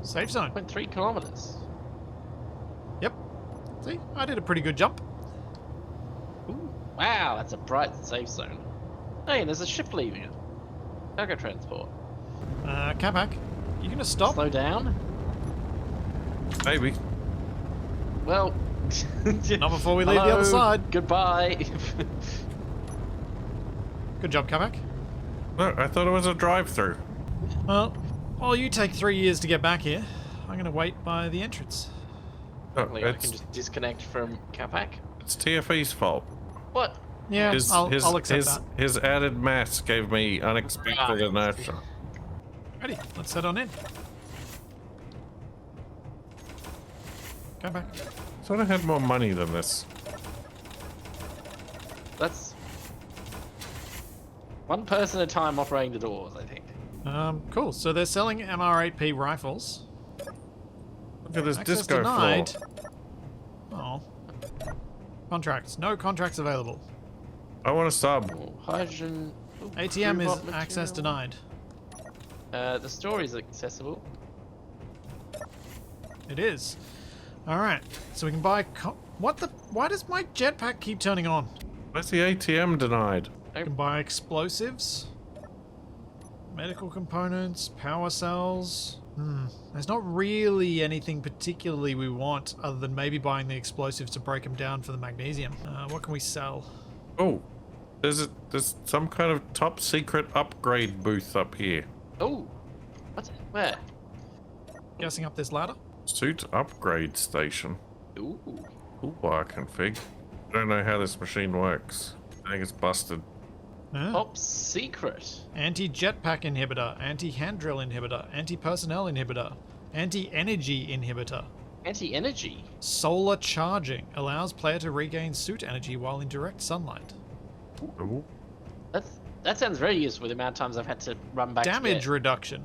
Safe zone. 0.3 kilometers. Yep. See, I did a pretty good jump. Ooh. Wow, that's a bright safe zone. Hey, there's a ship leaving it. Cargo transport. Capac, you gonna stop? Slow down. Maybe. Well. Not before we leave the Hello, other side. Goodbye. Good job, Capac. No, I thought it was a drive-through. Well, while you take 3 years to get back here, I'm gonna wait by the entrance. No, I can it's just disconnect from Capac. TFE's fault. What? Yeah, I'll accept that. His added mass gave me unexpected Right. inertia. Ready, let's head on in. Go back. Thought I had more money than this. That's one person at a time operating the doors, I think. Cool. So they're selling MR8P rifles. Look at this Access disco denied. floor. Oh. Contracts. No contracts available. I want a sub. Oh, hydrogen. Ooh, ATM is crewbot access material. denied. The store is accessible. It is. Alright, so we can buy... What the... Why does my jetpack keep turning on? Where's the ATM denied? We can buy explosives. Medical components, power cells. There's not really anything particularly we want other than maybe buying the explosives to break them down for the magnesium. What can we sell? Oh, there's some kind of top secret upgrade booth up here. Oh, what? Where? Guessing up this ladder? Suit upgrade station. Ooh. Toolbar config. Don't know how this machine works. I think it's busted. Top secret. Anti-jetpack inhibitor, anti-hand drill inhibitor, anti-personnel inhibitor, anti-energy inhibitor. Anti-energy. Solar charging allows player to regain suit energy while in direct sunlight. Ooh. That sounds very useful with the amount of times I've had to run back Damage to bed. reduction.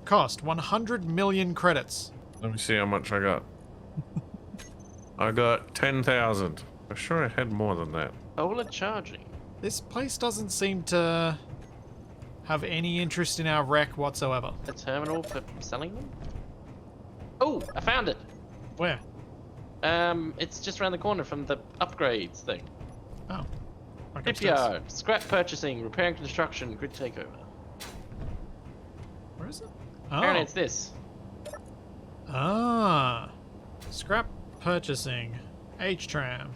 Cost 100 million credits. Let me see how much I got. I got 10,000. I'm sure I had more than that. Solar charging. This place doesn't seem to have any interest in our wreck whatsoever. A terminal for selling them? Oh, I found it. Where? It's just around the corner from the upgrades thing. Oh. Back upstairs. Shipyard, scrap purchasing, repair and construction, grid takeover. Where is it? Apparently Oh. it's this. Ah. Scrap purchasing. H-tram.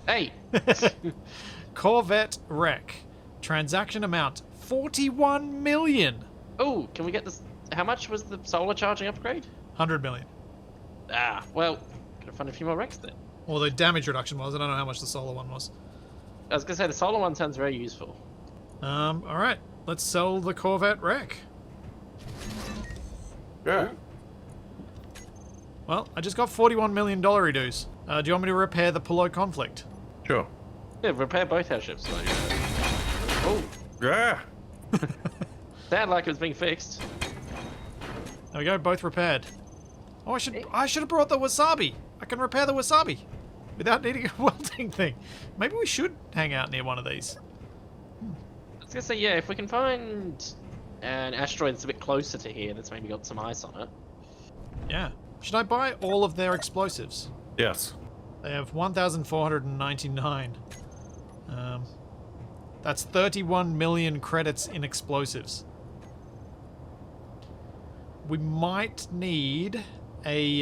Hey! Corvette wreck. Transaction amount 41 million. Oh, can we get this? How much was the solar charging upgrade? 100 million. Ah, well, gotta find a few more wrecks then. Well, the damage reduction was. I don't know how much the solar one was. I was gonna say the solar one sounds very useful. Alright. Let's sell the Corvette wreck. Yeah. Well, I just got $41 million dues. Do you want me to repair the Pullo conflict? Sure. Yeah, repair both our ships. Oh, Yeah. sounded like it was being fixed. There we go, both repaired. Oh, I should have brought the wasabi. I can repair the wasabi without needing a welding thing. Maybe we should hang out near one of these. I was gonna say, yeah, if we can find an asteroid that's a bit closer to here that's maybe got some ice on it. Yeah. Should I buy all of their explosives? Yes. They have 1,499. That's 31 million credits in explosives. We might need a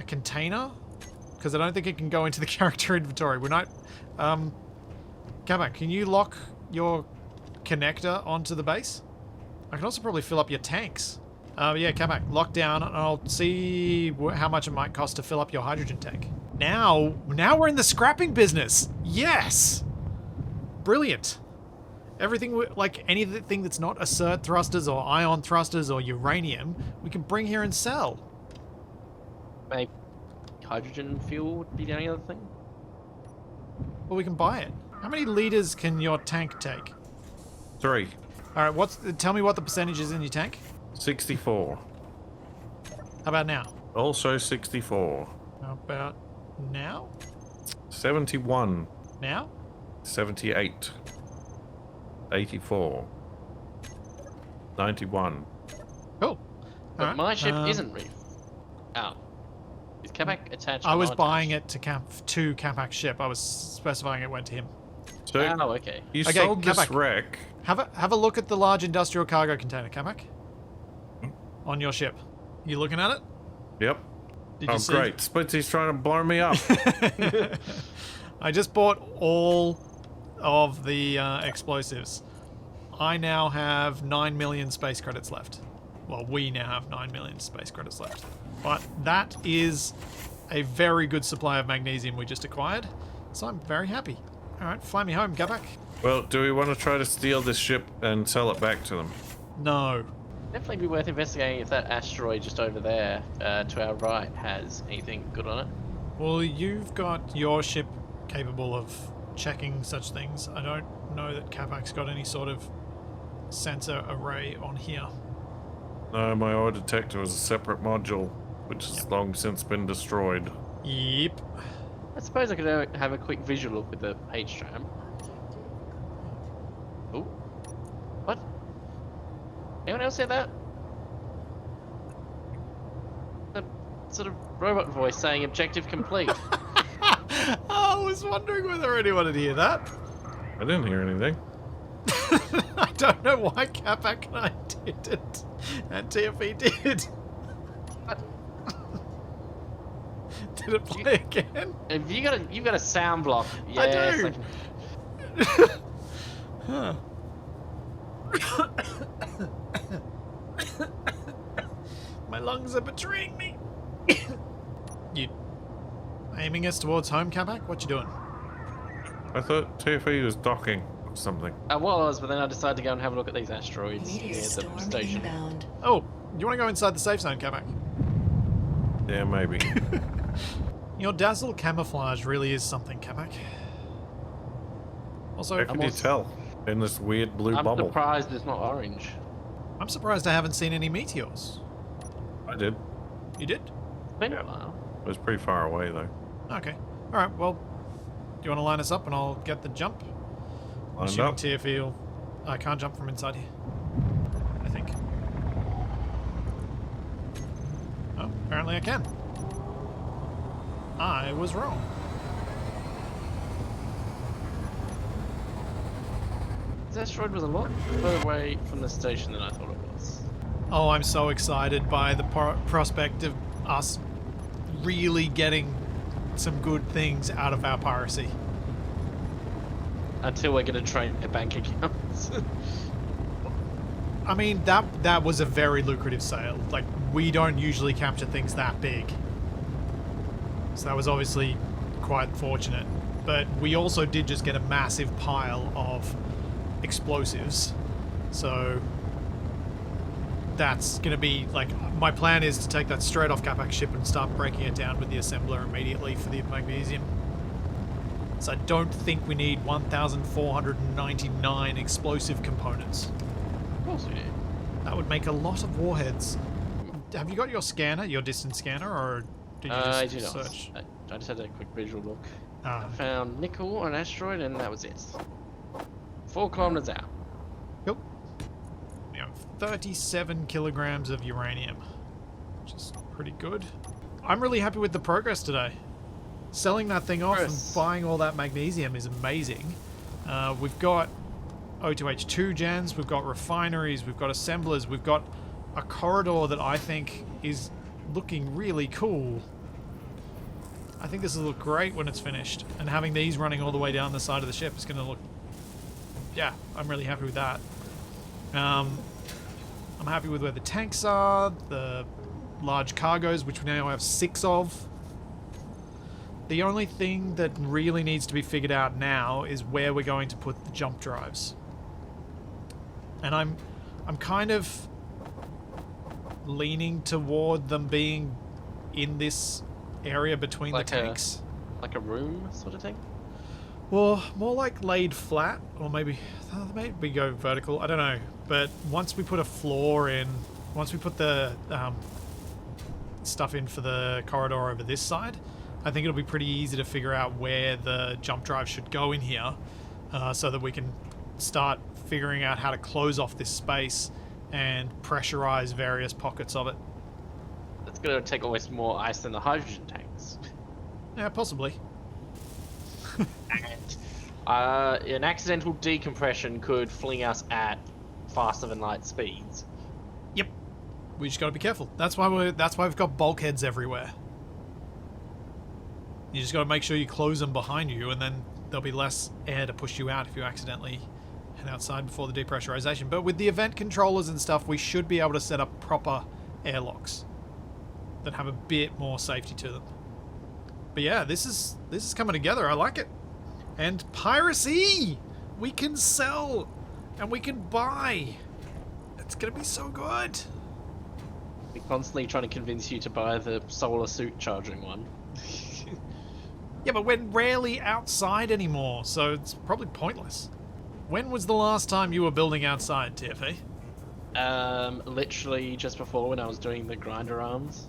container, because I don't think it can go into the character inventory. We're not... Capac, can you lock your connector onto the base? I can also probably fill up your tanks. Yeah, Capac, lock down, and I'll see how much it might cost to fill up your hydrogen tank. Now we're in the scrapping business. Yes, brilliant. Everything, like anything that's not ASSERT thrusters or ion thrusters or uranium, we can bring here and sell. Maybe hydrogen fuel would be the only other thing. Well, we can buy it. How many liters can your tank take? 3. All right, tell me what the percentage is in your tank. 64. How about now? Also 64. How about now? 71. Now? 78. 84. 91. Cool. But Alright, my ship isn't reef. Oh. Is Capac attached? I or was not buying attached? it to Capac's ship. I was specifying it went to him. So Oh, okay. you Okay, sold this Capac. wreck. Have a look at the large industrial cargo container, Capac. On your ship. You looking at it? Yep. Did Oh, you see? great. Splitsy's trying to blow me up. I just bought all of the explosives. I now have 9 million space credits left. Well, we now have 9 million space credits left. But that is a very good supply of magnesium we just acquired. So I'm very happy. Alright, fly me home, Capac. Well, do we want to try to steal this ship and sell it back to them? No. Definitely be worth investigating if that asteroid just over there to our right has anything good on it. Well, you've got your ship capable of checking such things. I don't know that Capac's got any sort of sensor array on here. No, my ore detector was a separate module, which has Yep. long since been destroyed. Yep. I suppose I could have a quick visual look with the H-tram. Oh. What? Anyone else hear that? The sort of robot voice saying objective complete. I was wondering whether anyone would hear that. I didn't hear anything. I don't know why Capac and I didn't, and TFE did. What? Did it play again? Have you've got a sound block. I Yes, do. Huh. My lungs are betraying me. You aiming us towards home, Capac? What you doing? I thought TFE was docking or something. I was, but then I decided to go and have a look at these asteroids Meteor near the storm station. inbound. Oh, you want to go inside the safe zone, Capac? Yeah, maybe. Your dazzle camouflage really is something, Capac. Also, How can you tell in this weird blue I'm bubble? surprised it's not orange. I'm surprised I haven't seen any meteors. I did. You did? It's been a while. It was pretty far away though. Okay. Alright, well, do you want to line us up and I'll get the jump? I'm Lined assuming up. TFE will... I can't jump from inside here. I think. Oh, apparently I can. I was wrong. This asteroid was a lot further away from the station than I thought it was. Oh, I'm so excited by the prospect of us really getting some good things out of our piracy. Until we're going to drain their bank accounts. I mean, that was a very lucrative sale. Like, we don't usually capture things that big. So that was obviously quite fortunate. But we also did just get a massive pile of explosives. So that's going to be, like, my plan is to take that straight off Capac's ship and start breaking it down with the assembler immediately for the magnesium. So I don't think we need 1,499 explosive components. Of course we do. That would make a lot of warheads. Have you got your scanner, your distance scanner, or did you I just do not. search? I just had a quick visual look. Ah, I found nickel on an asteroid and that was it. 4 kilometers out. cool. We have 37 kilograms of uranium, which is pretty good. I'm really happy with the progress today. Selling that thing off and Progress. buying all that magnesium is amazing. We've got O2H2 gens, we've got refineries, we've got assemblers, we've got a corridor that I think is looking really cool. I think this will look great when it's finished, and having these running all the way down the side of the ship is going to look... Yeah, I'm really happy with that. I'm happy with where the tanks are, the large cargoes, which we now have 6 of. The only thing that really needs to be figured out now is where we're going to put the jump drives. And I'm kind of leaning toward them being in this area between Like the tanks. Like a room sort of thing? Well, more like laid flat, or maybe go vertical. I don't know. But once we put a floor in, once we put the stuff in for the corridor over this side, I think it'll be pretty easy to figure out where the jump drive should go in here, so that we can start figuring out how to close off this space and pressurize various pockets of it. It's going to take almost more ice than the hydrogen tanks. Yeah, possibly. And an accidental decompression could fling us at faster than light speeds. Yep. We just got to be careful. That's why we've got bulkheads everywhere. You just got to make sure you close them behind you, and then there'll be less air to push you out if you accidentally head outside before the depressurization. But with the event controllers and stuff, we should be able to set up proper airlocks that have a bit more safety to them. But yeah, this is coming together. I like it. And piracy! We can sell and we can buy. It's gonna be so good. We're constantly trying to convince you to buy the solar suit charging one. Yeah, but we're rarely outside anymore, so it's probably pointless. When was the last time you were building outside, TFE? Literally just before when I was doing the grinder arms.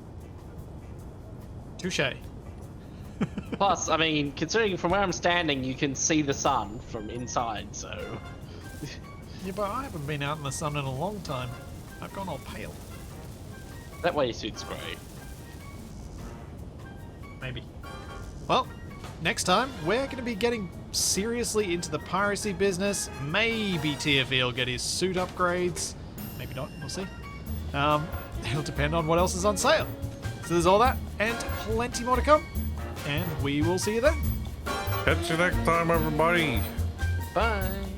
Touche. Plus, I mean, considering from where I'm standing, you can see the sun from inside, so... Yeah, but I haven't been out in the sun in a long time. I've gone all pale. That way suits great. Maybe. Well, next time, we're going to be getting seriously into the piracy business. Maybe TFE will get his suit upgrades. Maybe not, we'll see. It'll depend on what else is on sale. So there's all that, and plenty more to come. And we will see you then. Catch you next time, everybody. Bye.